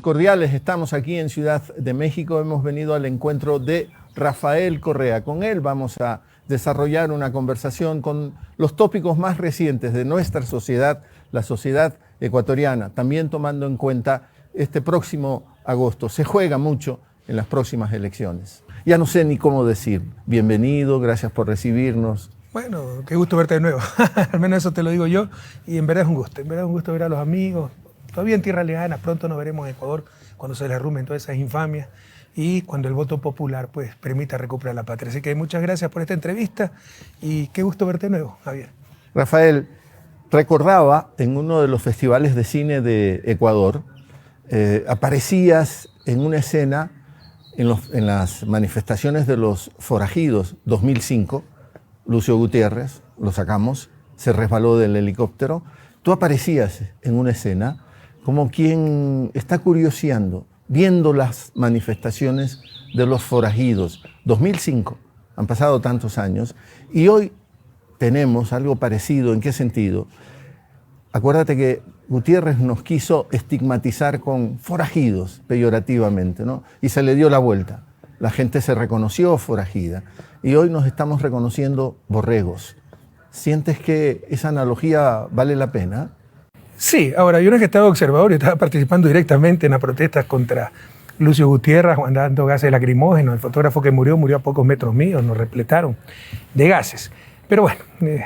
cordiales. Estamos aquí en Ciudad de México. Hemos venido al encuentro de Rafael Correa. Con él vamos a desarrollar una conversación con los tópicos más recientes de nuestra sociedad, la sociedad ecuatoriana, también tomando en cuenta este próximo agosto. Se juega mucho en las próximas elecciones. Ya no sé ni cómo decir. Bienvenido, gracias por recibirnos. Bueno, qué gusto verte de nuevo. Al menos eso te lo digo yo. Y en verdad es un gusto. En verdad es un gusto ver a los amigos. Todavía en tierra lejana. Pronto nos veremos en Ecuador cuando se derrumben todas esas infamias y cuando el voto popular pues permita recuperar la patria. Así que muchas gracias por esta entrevista y qué gusto verte de nuevo, Javier. Rafael, recordaba en uno de los festivales de cine de Ecuador, aparecías en una escena en las manifestaciones de los forajidos 2005. Lucio Gutiérrez, lo sacamos, se resbaló del helicóptero. Tú aparecías en una escena como quien está curioseando, viendo las manifestaciones de los forajidos. 2005, han pasado tantos años, y hoy tenemos algo parecido. ¿En qué sentido? Acuérdate que Gutiérrez nos quiso estigmatizar con forajidos, peyorativamente, ¿no? Y se le dio la vuelta. La gente se reconoció forajida. Y hoy nos estamos reconociendo borregos. ¿Sientes que esa analogía vale la pena? Sí, ahora yo no es que estaba observador, yo estaba participando directamente en las protestas contra Lucio Gutiérrez, mandando gases lacrimógenos. El fotógrafo que murió a pocos metros míos, nos repletaron de gases. Pero bueno,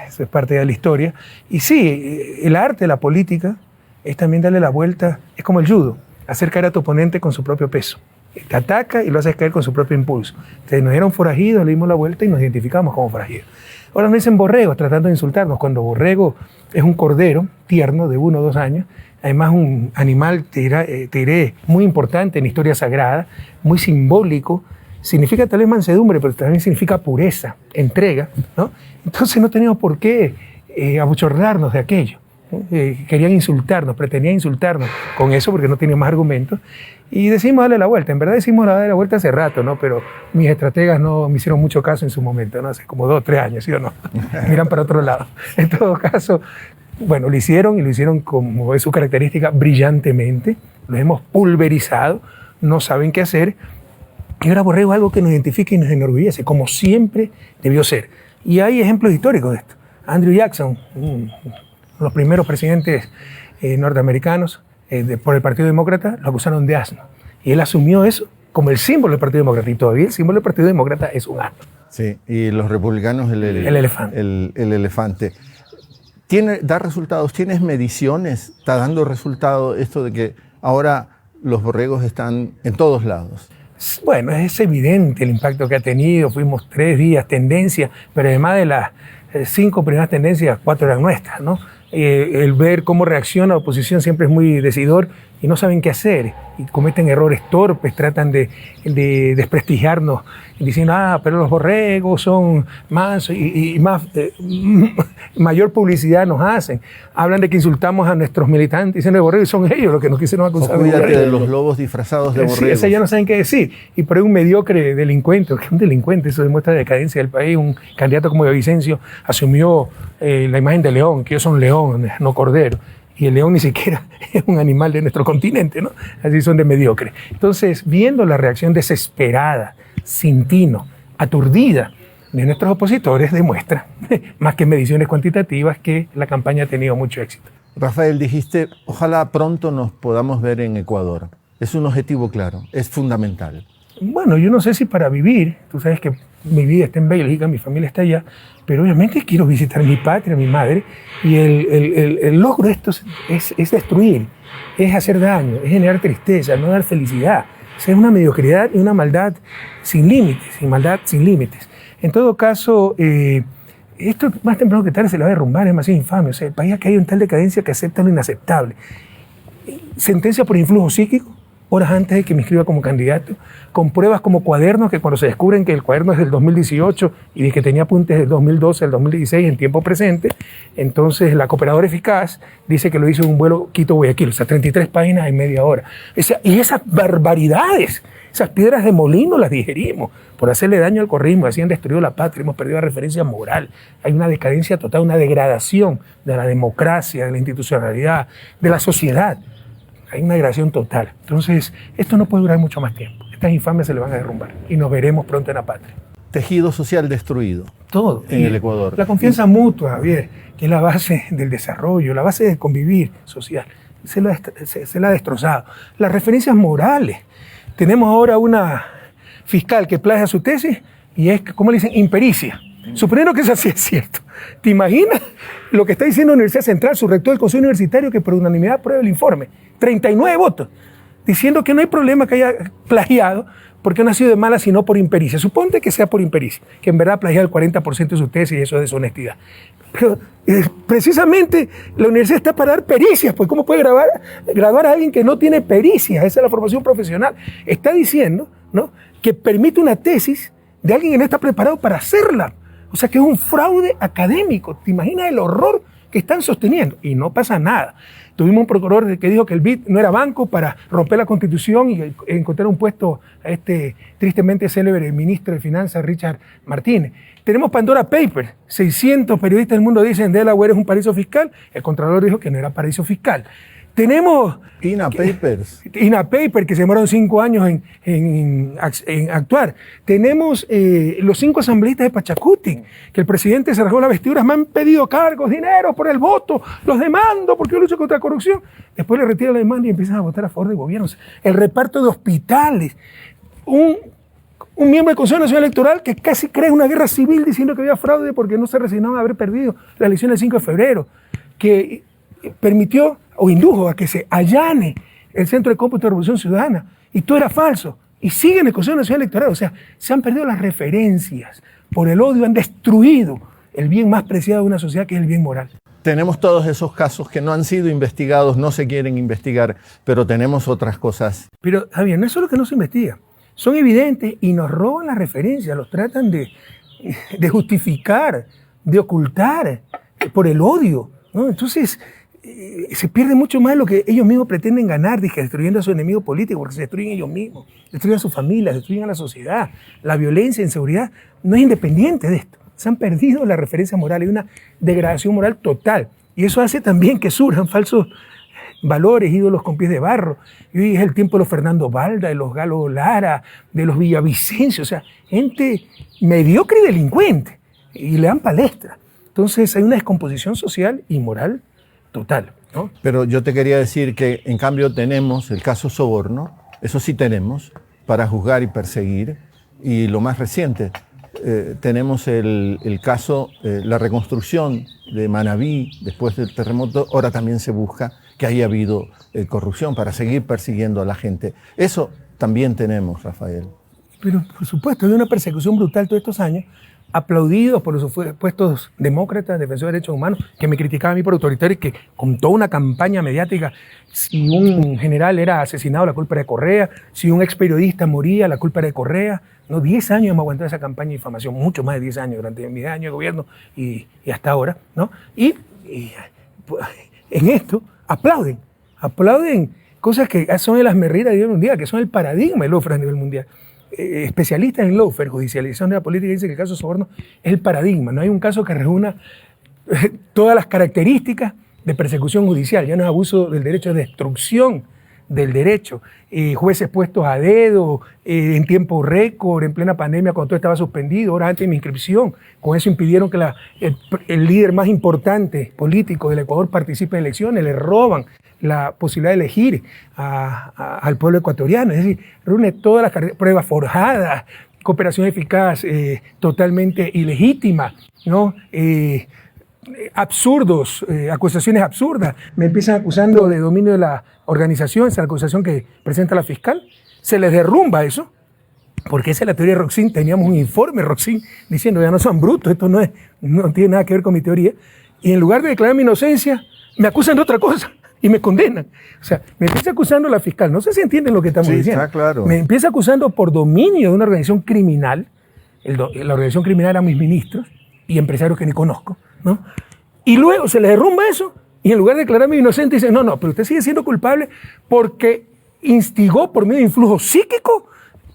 eso es parte de la historia. Y sí, el arte, la política, es también darle la vuelta, es como el judo, hacer caer a tu oponente con su propio peso. Te ataca y lo haces caer con su propio impulso. Entonces nos dieron forajidos, le dimos la vuelta y nos identificamos como forajidos. Ahora nos dicen borregos, tratando de insultarnos, cuando borrego es un cordero tierno de 1 o 2 años, además un animal, te diré, muy importante en historia sagrada, muy simbólico, significa tal vez mansedumbre, pero también significa pureza, entrega, ¿no? Entonces no teníamos por qué abochornarnos de aquello. Querían insultarnos, pretendían insultarnos con eso porque no tenían más argumentos y decidimos darle la vuelta. En verdad decidimos darle la vuelta hace rato, ¿no? Pero mis estrategas no me hicieron mucho caso en su momento, ¿no? Hace como 2 o 3 años, ¿sí o no? Miran para otro lado. En todo caso, bueno, lo hicieron y lo hicieron como es su característica, brillantemente. Lo hemos pulverizado, no saben qué hacer. Y ahora borrego algo que nos identifica y nos enorgullece, como siempre debió ser. Y hay ejemplos históricos de esto. Andrew Jackson, los primeros presidentes norteamericanos por el Partido Demócrata, lo acusaron de asno. Y él asumió eso como el símbolo del Partido Demócrata. Y todavía el símbolo del Partido Demócrata es un asno. Sí, y los republicanos el elefante. El elefante. ¿Da resultados? ¿Tienes mediciones? ¿Está dando resultado esto de que ahora los borregos están en todos lados? Bueno, es evidente el impacto que ha tenido. Fuimos 3 días, tendencia, pero además de las 5 primeras tendencias, 4 eran nuestras, ¿no? El ver cómo reacciona la oposición siempre es muy decidor y no saben qué hacer y cometen errores torpes, tratan de desprestigiarnos diciendo, pero los borregos son mansos y más, mayor publicidad nos hacen. Hablan de que insultamos a nuestros militantes, dicen los borregos son ellos los que nos quisieron acusar. Cuídate de los lobos disfrazados de borregos. Sí, ese ya no saben qué decir. Y por ahí un mediocre delincuente, que un delincuente, eso demuestra la decadencia del país. Un candidato como Vicencio asumió la imagen de león, que ellos son león, no cordero. Y el león ni siquiera es un animal de nuestro continente, ¿no? Así son de mediocre. Entonces, viendo la reacción desesperada, sin tino, aturdida de nuestros opositores, demuestra, más que mediciones cuantitativas, que la campaña ha tenido mucho éxito. Rafael, dijiste, ojalá pronto nos podamos ver en Ecuador. Es un objetivo claro, es fundamental. Bueno, yo no sé si para vivir, tú sabes que mi vida está en Bélgica, mi familia está allá, pero obviamente quiero visitar mi patria, mi madre, y el logro de esto es destruir, es hacer daño, es generar tristeza, no dar felicidad. O sea, es una mediocridad y una maldad sin límites, y maldad sin límites. En todo caso, esto más temprano que tarde se lo va a derrumbar, es demasiado infame. O sea, el país ha caído en tal decadencia que acepta lo inaceptable. Sentencia por influjo psíquico, horas antes de que me inscriba como candidato, con pruebas como cuadernos, que cuando se descubren que el cuaderno es del 2018 y de que tenía apuntes del 2012 al 2016 en tiempo presente, entonces la cooperadora eficaz dice que lo hizo en un vuelo Quito-Guayaquil, o sea, 33 páginas en media hora. Y esas barbaridades, esas piedras de molino las digerimos por hacerle daño al correísmo, así han destruido la patria, hemos perdido la referencia moral, hay una decadencia total, una degradación de la democracia, de la institucionalidad, de la sociedad. Hay una degradación total. Entonces, esto no puede durar mucho más tiempo. Estas infamias se le van a derrumbar y nos veremos pronto en la patria. Tejido social destruido. Todo. En el Ecuador. La confianza mutua, Javier, que es la base del desarrollo, la base del convivir social, se la ha destrozado. Las referencias morales. Tenemos ahora una fiscal que plagia su tesis y es, ¿cómo le dicen? Impericia. Suponiendo que eso sí es cierto. ¿Te imaginas lo que está diciendo la Universidad Central, su rector del Consejo Universitario, que por unanimidad aprueba el informe? 39 votos, diciendo que no hay problema que haya plagiado porque no ha sido de mala, sino por impericia. Suponte que sea por impericia, que en verdad ha plagiado el 40% de su tesis y eso es deshonestidad. Pero precisamente la universidad está para dar pericias, pues ¿cómo puede graduar a alguien que no tiene pericia? Esa es la formación profesional. Está diciendo, ¿no?, que permite una tesis de alguien que no está preparado para hacerla. O sea que es un fraude académico. ¿Te imaginas el horror que están sosteniendo? Y no pasa nada. Tuvimos un procurador que dijo que el BID no era banco para romper la Constitución y encontrar un puesto a este tristemente célebre ministro de Finanzas, Richard Martínez. Tenemos Pandora Papers. 600 periodistas del mundo dicen Delaware es un paraíso fiscal. El Contralor dijo que no era paraíso fiscal. Tenemos INA Papers. INA Papers, que se demoraron 5 años en actuar. Tenemos los 5 asambleístas de Pachacuti, que el presidente se rasgó las vestiduras, me han pedido cargos, dinero por el voto, los demando porque yo lucho contra la corrupción. Después le retiran la demanda y empiezan a votar a favor de gobiernos. El reparto de hospitales. Un miembro del Consejo Nacional Electoral que casi crea una guerra civil diciendo que había fraude porque no se resignaban a haber perdido la elección del 5 de febrero, que permitió o indujo a que se allane el Centro de Cómputo de Revolución Ciudadana, y todo era falso, y siguen el Consejo Nacional Electoral. O sea, se han perdido las referencias, por el odio han destruido el bien más preciado de una sociedad, que es el bien moral. Tenemos todos esos casos que no han sido investigados, no se quieren investigar, pero tenemos otras cosas. Pero, Javier, no es solo que no se investiga, son evidentes y nos roban las referencias, los tratan de justificar, de ocultar por el odio, ¿no? Entonces, se pierde mucho más de lo que ellos mismos pretenden ganar, destruyendo a su enemigo político, porque se destruyen ellos mismos, destruyen a sus familias, destruyen a la sociedad. La violencia, inseguridad, no es independiente de esto. Se han perdido la referencia moral, hay una degradación moral total. Y eso hace también que surjan falsos valores, ídolos con pies de barro. Y hoy es el tiempo de los Fernando Balda, de los Galo Lara, de los Villavicencio, o sea, gente mediocre y delincuente, y le dan palestra. Entonces hay una descomposición social y moral total, ¿no? Pero yo te quería decir que en cambio tenemos el caso Soborno, eso sí tenemos, para juzgar y perseguir, y lo más reciente, tenemos el caso, la reconstrucción de Manabí después del terremoto, ahora también se busca que haya habido corrupción para seguir persiguiendo a la gente. Eso también tenemos, Rafael. Pero por supuesto, hay una persecución brutal todos estos años, aplaudidos por los supuestos demócratas, defensores de derechos humanos, que me criticaban a mí por autoritario, y que con toda una campaña mediática, si un general era asesinado, la culpa era de Correa, si un ex periodista moría, la culpa era de Correa. No, 10 años hemos aguantado esa campaña de difamación, mucho más de 10 años, durante mis años de gobierno y hasta ahora, ¿no? Y en esto aplauden cosas que son de las merridas a nivel mundial, que son el paradigma del lawfare a nivel mundial. Especialistas en lawfare, judicialización de la política, dicen que el caso Soborno es el paradigma. No hay un caso que reúna todas las características de persecución judicial. Ya no es abuso del derecho, es destrucción del derecho. Jueces puestos a dedo, en tiempo récord, en plena pandemia, cuando todo estaba suspendido, horas antes de mi inscripción. Con eso impidieron que el líder más importante político del Ecuador participe en elecciones, le roban la posibilidad de elegir al pueblo ecuatoriano. Es decir, reúne todas las pruebas forjadas, cooperación eficaz, totalmente ilegítima, ¿no? Absurdos, acusaciones absurdas. Me empiezan acusando de dominio de la organización, esa es la acusación que presenta la fiscal. Se les derrumba eso, porque esa es la teoría de Roxin. Teníamos un informe Roxin diciendo, ya no son brutos, esto no tiene nada que ver con mi teoría. Y en lugar de declarar mi inocencia, me acusan de otra cosa y me condenan. O sea, me empieza acusando la fiscal. No sé si entienden lo que estamos diciendo. Está claro. Me empieza acusando por dominio de una organización criminal. La organización criminal eran mis ministros y empresarios que ni conozco, ¿no? Y luego se les derrumba eso y en lugar de declararme inocente dicen, no, pero usted sigue siendo culpable porque instigó por medio de influjo psíquico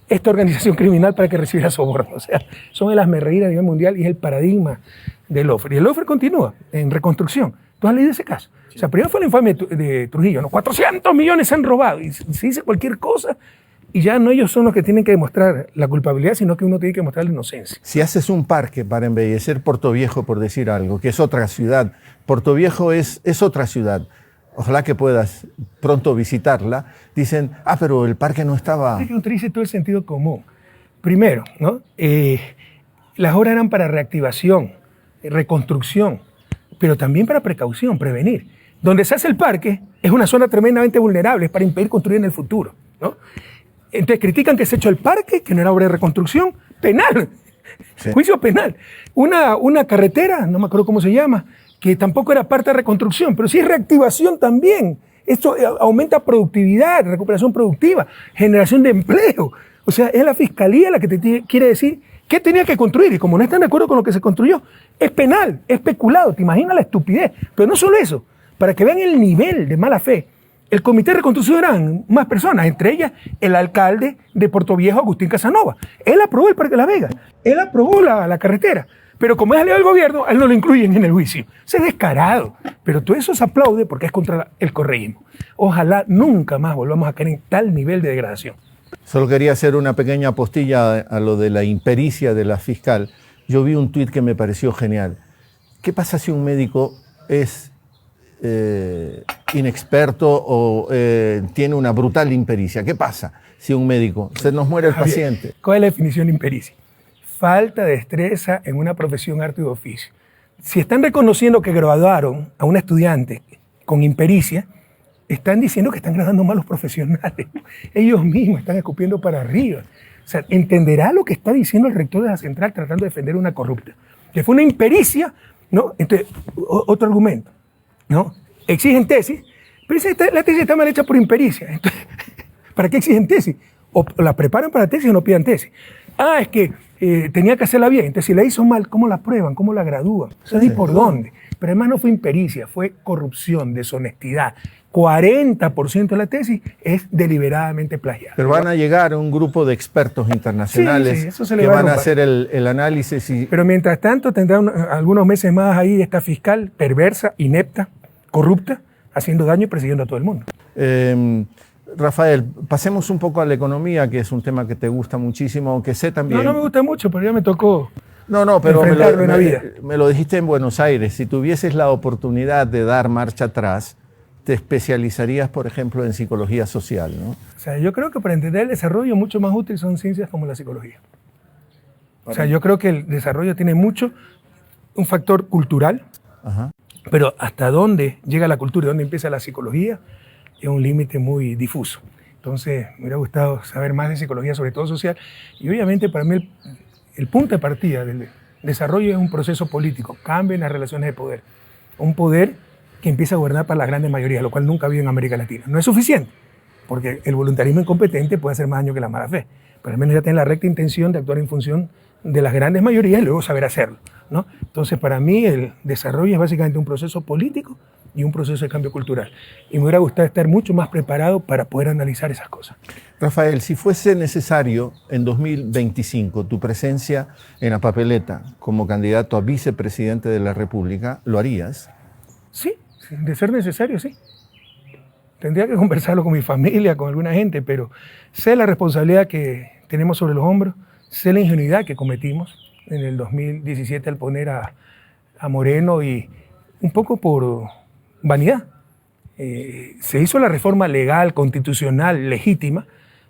esta organización criminal para que recibiera soborno. O sea, son de las merreídas a nivel mundial y es el paradigma del lawfare. Y el lawfare continúa en reconstrucción. ¿Tú has leído ese caso? Sí. O sea, primero fue el infame de Trujillo, ¿no? 400 millones se han robado y se dice cualquier cosa y ya no ellos son los que tienen que demostrar la culpabilidad, sino que uno tiene que demostrar la inocencia. Si haces un parque para embellecer Portoviejo, por decir algo, que es otra ciudad, Portoviejo es otra ciudad, ojalá que puedas pronto visitarla, dicen, pero el parque no estaba... Es que utilice todo el sentido común. Primero, ¿no? Las obras eran para reactivación, reconstrucción, pero también para precaución, prevenir. Donde se hace el parque es una zona tremendamente vulnerable, es para impedir construir en el futuro, ¿no? Entonces critican que se ha hecho el parque, que no era obra de reconstrucción, penal, sí. Juicio penal. Una carretera, no me acuerdo cómo se llama, que tampoco era parte de reconstrucción, pero sí es reactivación también. Esto aumenta productividad, recuperación productiva, generación de empleo. O sea, es la fiscalía la que te quiere decir qué tenía que construir. Y como no están de acuerdo con lo que se construyó, es penal, es especulado. ¿Te imaginas la estupidez? Pero no solo eso, para que vean el nivel de mala fe. El comité de reconstrucción eran más personas, entre ellas el alcalde de Portoviejo, Agustín Casanova. Él aprobó el Parque de la Vega, él aprobó la carretera. Pero como es aliado del gobierno, a él no lo incluyen en el juicio. Eso es descarado. Pero todo eso se aplaude porque es contra el correísmo. Ojalá nunca más volvamos a caer en tal nivel de degradación. Solo quería hacer una pequeña apostilla a lo de la impericia de la fiscal. Yo vi un tuit que me pareció genial. ¿Qué pasa si un médico es inexperto o tiene una brutal impericia? ¿Qué pasa si un médico se nos muere el paciente? ¿Cuál es la definición de impericia? Falta de destreza en una profesión, arte y oficio. Si están reconociendo que graduaron a un estudiante con impericia, están diciendo que están graduando malos profesionales. Ellos mismos están escupiendo para arriba. O sea, entenderá lo que está diciendo el rector de la central tratando de defender una corrupta. Que fue una impericia, ¿no? Entonces, otro argumento, ¿no? Exigen tesis, pero la tesis está mal hecha por impericia. Entonces, ¿para qué exigen tesis? O la preparan para tesis o no pidan tesis. Es que tenía que hacerla bien. Entonces, si la hizo mal, ¿cómo la prueban? ¿Cómo la gradúan? O sea, ¿y por dónde? Pero además no fue impericia, fue corrupción, deshonestidad. 40% de la tesis es deliberadamente plagiada. Pero van a llegar un grupo de expertos internacionales que van a hacer el análisis. Pero mientras tanto tendrán algunos meses más ahí esta fiscal perversa, inepta, corrupta, haciendo daño y persiguiendo a todo el mundo. Rafael, pasemos un poco a la economía, que es un tema que te gusta muchísimo, aunque sé también... No me gusta mucho, pero ya me tocó pero enfrentarlo en la vida. Me lo dijiste en Buenos Aires. Si tuvieses la oportunidad de dar marcha atrás, te especializarías, por ejemplo, en psicología social, ¿no? O sea, yo creo que para entender el desarrollo mucho más útil son ciencias como la psicología. O sea, yo creo que el desarrollo tiene mucho un factor cultural, ajá, pero hasta dónde llega la cultura y dónde empieza la psicología es un límite muy difuso. Entonces, me hubiera gustado saber más de psicología, sobre todo social. Y obviamente para mí el punto de partida del desarrollo es un proceso político, cambio en las relaciones de poder. Un poder que empieza a gobernar para las grandes mayorías, lo cual nunca ha habido en América Latina. No es suficiente, porque el voluntarismo incompetente puede hacer más daño que la mala fe. Pero al menos ya tener la recta intención de actuar en función de las grandes mayorías y luego saber hacerlo, ¿no? Entonces, para mí, el desarrollo es básicamente un proceso político y un proceso de cambio cultural. Y me hubiera gustado estar mucho más preparado para poder analizar esas cosas. Rafael, si fuese necesario en 2025 tu presencia en la papeleta como candidato a vicepresidente de la República, ¿lo harías? Sí, de ser necesario, sí. Tendría que conversarlo con mi familia, con alguna gente, pero sé la responsabilidad que tenemos sobre los hombros, sé la ingenuidad que cometimos en el 2017 al poner a Moreno y un poco por vanidad. Se hizo la reforma legal, constitucional, legítima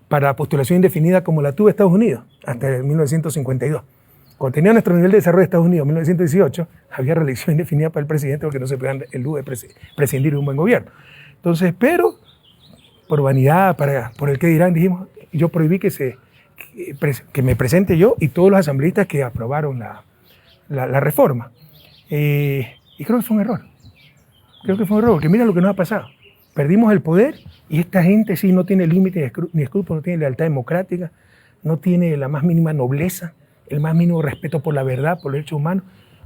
para la postulación indefinida como la tuvo Estados Unidos hasta 1952. Cuando tenía nuestro nivel de desarrollo de Estados Unidos en 1918, había reelección indefinida para el presidente porque no se podía el lujo de prescindir de un buen gobierno. Entonces, pero por vanidad, por el que dirán, dijimos, yo prohibí que me presente yo y todos los asambleístas que aprobaron la reforma. Y creo que fue un error. Creo que fue un error, porque mira lo que nos ha pasado. Perdimos el poder y esta gente sí no tiene límites ni escrúpulos, no tiene lealtad democrática, no tiene la más mínima nobleza, el más mínimo respeto por la verdad, por los derechos humanos.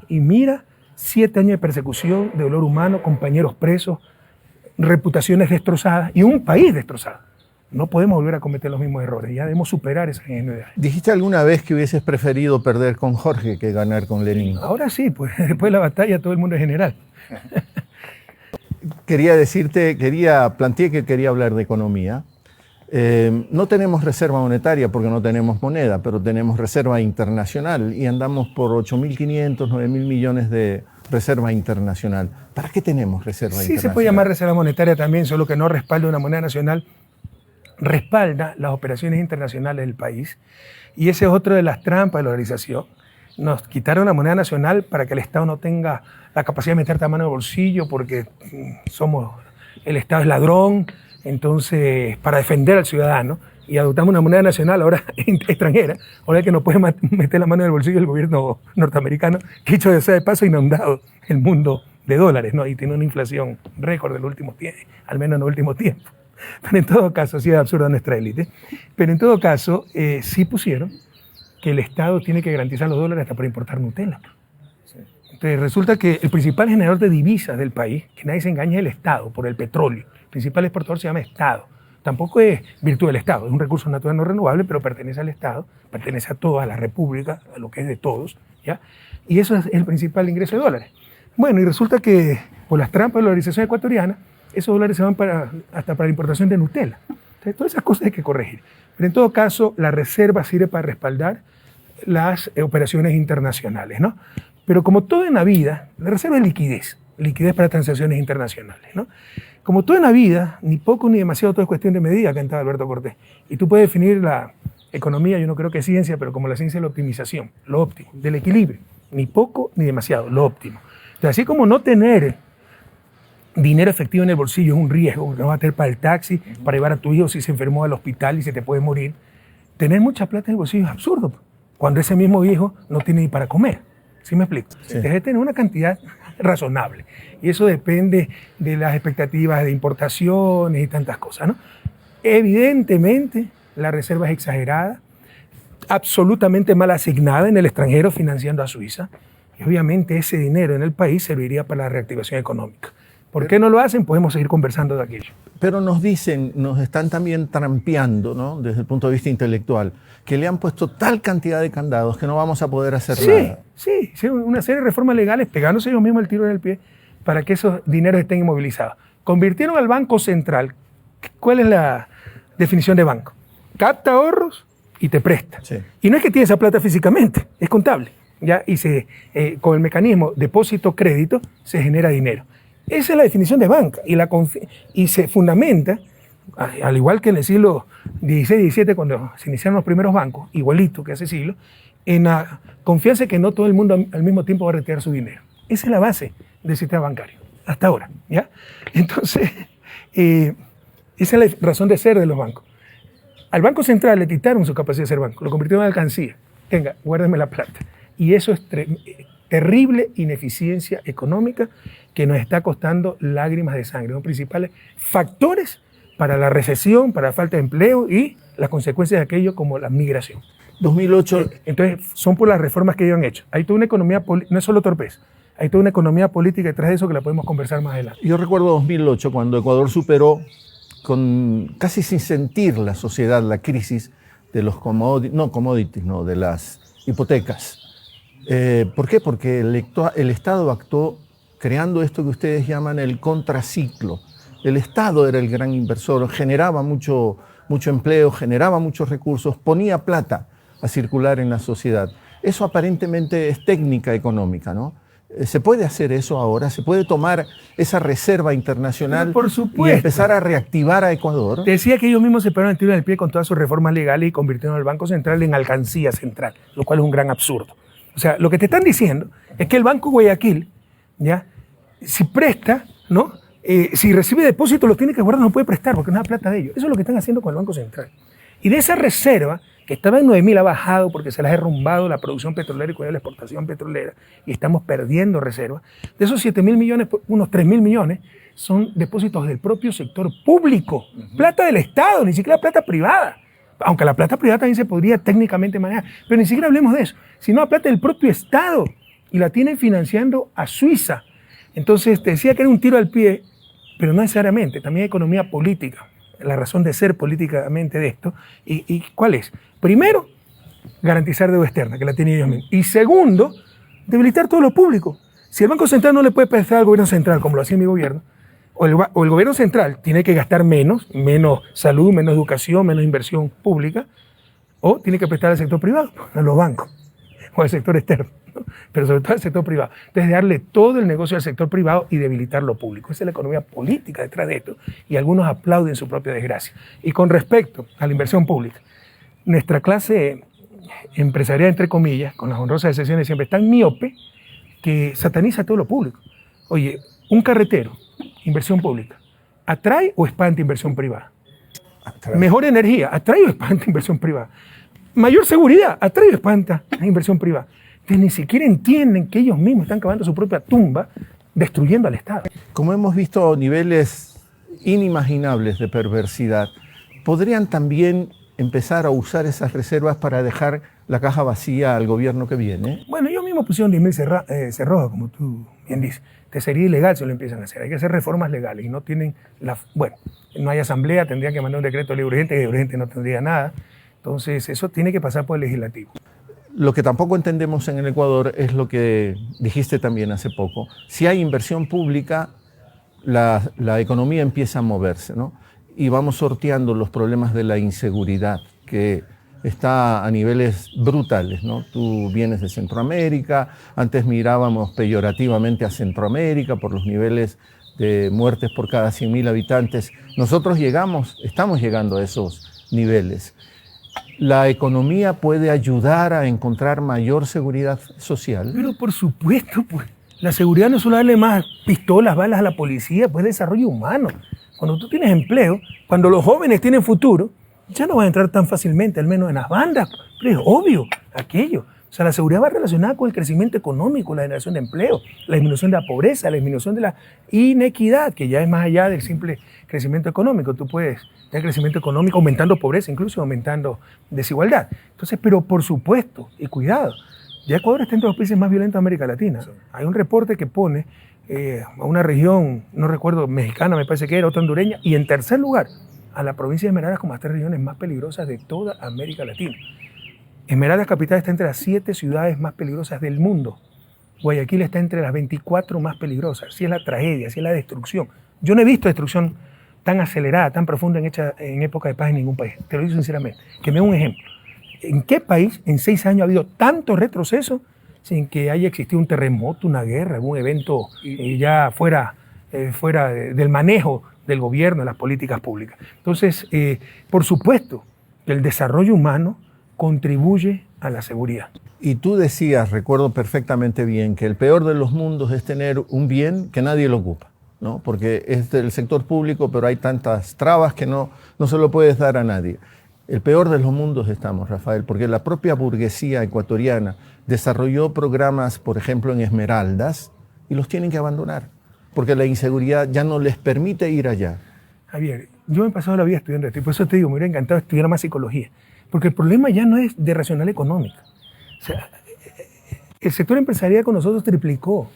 Y mira, 7 años de persecución, de dolor humano, compañeros presos, reputaciones destrozadas y un país destrozado. No podemos volver a cometer los mismos errores, ya debemos superar esa ingenuidad. ¿Dijiste alguna vez que hubieses preferido perder con Jorge que ganar con Lenin? Ahora sí, pues después de la batalla todo el mundo es general. planteé que quería hablar de economía. No tenemos reserva monetaria porque no tenemos moneda, pero tenemos reserva internacional y andamos por 8.500, 9.000 millones de reserva internacional. ¿Para qué tenemos reserva internacional? Sí, se puede llamar reserva monetaria también, solo que no respalda una moneda nacional, respalda las operaciones internacionales del país. Y esa es otra de las trampas de la organización. Nos quitaron la moneda nacional para que el Estado no tenga la capacidad de meterte a mano en el bolsillo porque el Estado es ladrón, entonces para defender al ciudadano, y adoptamos una moneda nacional ahora extranjera, ahora que no puede meter la mano en el bolsillo del gobierno norteamericano, que hecho de sea de paso ha inundado el mundo de dólares, ¿no? Y tiene una inflación récord del último tiempo, al menos en el último tiempo. Pero en todo caso, sí es absurda nuestra élite, pero en todo caso sí pusieron que el Estado tiene que garantizar los dólares hasta para importar Nutella. Entonces resulta que el principal generador de divisas del país, que nadie se engañe, es el Estado por el petróleo. El principal exportador se llama Estado. Tampoco es virtud del Estado, es un recurso natural no renovable, pero pertenece al Estado, pertenece a toda la República, a lo que es de todos, ¿ya? Y eso es el principal ingreso de dólares. Bueno, y resulta que por las trampas de la organización ecuatoriana, esos dólares se van hasta para la importación de Nutella. Entonces, todas esas cosas hay que corregir. Pero en todo caso, la reserva sirve para respaldar las operaciones internacionales, ¿no? Pero como todo en la vida, la reserva es liquidez para transacciones internacionales, ¿no? Como todo en la vida, ni poco ni demasiado, todo es cuestión de medida, cantaba Alberto Cortés. Y tú puedes definir la economía, yo no creo que es ciencia, pero como la ciencia es la optimización, lo óptimo, del equilibrio, ni poco ni demasiado, lo óptimo. Entonces, así como no tener dinero efectivo en el bolsillo es un riesgo, no va a tener para el taxi, para llevar a tu hijo si se enfermó al hospital y se te puede morir, tener mucha plata en el bolsillo es absurdo, cuando ese mismo hijo no tiene ni para comer. ¿Sí me explico? Sí. Debe tener una cantidad razonable. Y eso depende de las expectativas de importaciones y tantas cosas, ¿no? Evidentemente, la reserva es exagerada, absolutamente mal asignada en el extranjero financiando a Suiza. Y obviamente ese dinero en el país serviría para la reactivación económica. ¿Por qué no lo hacen? Podemos seguir conversando de aquello. Pero nos dicen, nos están también trampeando, ¿no? Desde el punto de vista intelectual, que le han puesto tal cantidad de candados que no vamos a poder hacer nada. Sí, una serie de reformas legales pegándose ellos mismos el tiro en el pie para que esos dineros estén inmovilizados. Convirtieron al Banco Central. ¿Cuál es la definición de banco? Capta ahorros y te presta. Sí. Y no es que tiene esa plata físicamente, es contable, ¿ya? Y con el mecanismo depósito-crédito se genera dinero. Esa es la definición de banca y se fundamenta, al igual que en el siglo XVI y XVII, cuando se iniciaron los primeros bancos, igualito que hace siglo, en la confianza de que no todo el mundo al mismo tiempo va a retirar su dinero. Esa es la base del sistema bancario, hasta ahora, ¿ya? Entonces, esa es la razón de ser de los bancos. Al Banco Central le quitaron su capacidad de ser banco, lo convirtieron en alcancía. Tenga, guárdeme la plata. Y eso es terrible ineficiencia económica que nos está costando lágrimas de sangre. Son principales factores para la recesión, para la falta de empleo y las consecuencias de aquello como la migración. 2008. Entonces, son por las reformas que ellos han hecho. Hay toda una economía, no es solo torpeza, hay toda una economía política detrás de eso que la podemos conversar más adelante. Yo recuerdo 2008, cuando Ecuador superó, casi sin sentir la sociedad, la crisis de los de las hipotecas. ¿Por qué? Porque el Estado actuó creando esto que ustedes llaman el contraciclo. El Estado era el gran inversor, generaba mucho empleo, generaba muchos recursos, ponía plata a circular en la sociedad. Eso aparentemente es técnica económica, ¿no? ¿Se puede hacer eso ahora? ¿Se puede tomar esa reserva internacional y empezar a reactivar a Ecuador? Te decía que ellos mismos se pararon el tiro en el pie con todas sus reformas legales y convirtieron al Banco Central en alcancía central, lo cual es un gran absurdo. O sea, lo que te están diciendo es que el Banco Guayaquil, ¿ya? Si presta, ¿no? Si recibe depósitos, los tiene que guardar, no puede prestar porque no es plata de ellos. Eso es lo que están haciendo con el Banco Central. Y de esa reserva, que estaba en 9.000, ha bajado porque se las ha derrumbado la producción petrolera y con la exportación petrolera, y estamos perdiendo reservas. De esos 7.000 millones, unos 3.000 millones son depósitos del propio sector público. Plata del Estado, ni siquiera plata privada. Aunque la plata privada también se podría técnicamente manejar, pero ni siquiera hablemos de eso, sino la plata del propio Estado, y la tienen financiando a Suiza. Entonces, te decía que era un tiro al pie, pero no necesariamente, también hay economía política, la razón de ser políticamente de esto. ¿Y cuál es? Primero, garantizar deuda externa, que la tienen ellos mismos. Y segundo, debilitar todo lo público. Si el Banco Central no le puede prestar al gobierno central, como lo hacía mi gobierno, o el gobierno central tiene que gastar menos salud, menos educación, menos inversión pública, o tiene que prestar al sector privado, a los bancos, o al sector externo, ¿no? Pero sobre todo al sector privado. Entonces, darle todo el negocio al sector privado y debilitar lo público. Esa es la economía política detrás de esto, y algunos aplauden su propia desgracia. Y con respecto a la inversión pública, nuestra clase empresarial, entre comillas, con las honrosas excepciones siempre, es tan miope que sataniza todo lo público. Oye, un carretero, inversión pública, ¿atrae o espanta inversión privada? Atrae. Mejor energía, ¿atrae o espanta inversión privada? Mayor seguridad, ¿atrae o espanta inversión privada? Entonces ni siquiera entienden que ellos mismos están cavando su propia tumba, destruyendo al Estado. Como hemos visto niveles inimaginables de perversidad, ¿podrían también empezar a usar esas reservas para dejar la caja vacía al gobierno que viene? Bueno, ellos mismos pusieron 10.000 cerrojos, como tú bien dices. Te sería ilegal si lo empiezan a hacer. Hay que hacer reformas legales y no tienen bueno, no hay asamblea, tendrían que mandar un decreto de ley urgente, que urgente no tendría nada. Entonces, eso tiene que pasar por el legislativo. Lo que tampoco entendemos en el Ecuador es lo que dijiste también hace poco. Si hay inversión pública, la economía empieza a moverse, ¿no? Y vamos sorteando los problemas de la inseguridad, que está a niveles brutales, ¿no? Tú vienes de Centroamérica, antes mirábamos peyorativamente a Centroamérica por los niveles de muertes por cada 100.000 habitantes. Nosotros estamos llegando a esos niveles. ¿La economía puede ayudar a encontrar mayor seguridad social? Pero por supuesto, pues. La seguridad no es solo darle más pistolas, balas a la policía, pues es desarrollo humano. Cuando tú tienes empleo, cuando los jóvenes tienen futuro, ya no van a entrar tan fácilmente, al menos en las bandas. Pero es obvio aquello. O sea, la seguridad va relacionada con el crecimiento económico, la generación de empleo, la disminución de la pobreza, la disminución de la inequidad, que ya es más allá del simple crecimiento económico. Tú puedes tener crecimiento económico aumentando pobreza, incluso aumentando desigualdad. Entonces, pero por supuesto, y cuidado, ya Ecuador está entre los países más violentos de América Latina. Sí. Hay un reporte que pone a una región, no recuerdo, mexicana me parece que era, otra hondureña, y en tercer lugar, a la provincia de Esmeraldas como las 3 regiones más peligrosas de toda América Latina. Esmeraldas capital está entre las 7 ciudades más peligrosas del mundo. Guayaquil está entre las 24 más peligrosas. Así es la tragedia, así es la destrucción. Yo no he visto destrucción tan acelerada, tan profunda en época de paz en ningún país. Te lo digo sinceramente. Que me dé un ejemplo. ¿En qué país en 6 años ha habido tanto retroceso sin que haya existido un terremoto, una guerra, algún evento ya fuera del manejo del gobierno, de las políticas públicas? Entonces, por supuesto, el desarrollo humano contribuye a la seguridad. Y tú decías, recuerdo perfectamente bien, que el peor de los mundos es tener un bien que nadie lo ocupa, ¿no? Porque es del sector público, pero hay tantas trabas que no se lo puedes dar a nadie. El peor de los mundos estamos, Rafael, porque la propia burguesía ecuatoriana desarrolló programas, por ejemplo, en Esmeraldas, y los tienen que abandonar, porque la inseguridad ya no les permite ir allá. Javier, yo me he pasado la vida estudiando esto, y por eso te digo, me hubiera encantado estudiar más psicología, porque el problema ya no es de racional económica. O sea, el sector empresarial con nosotros triplicó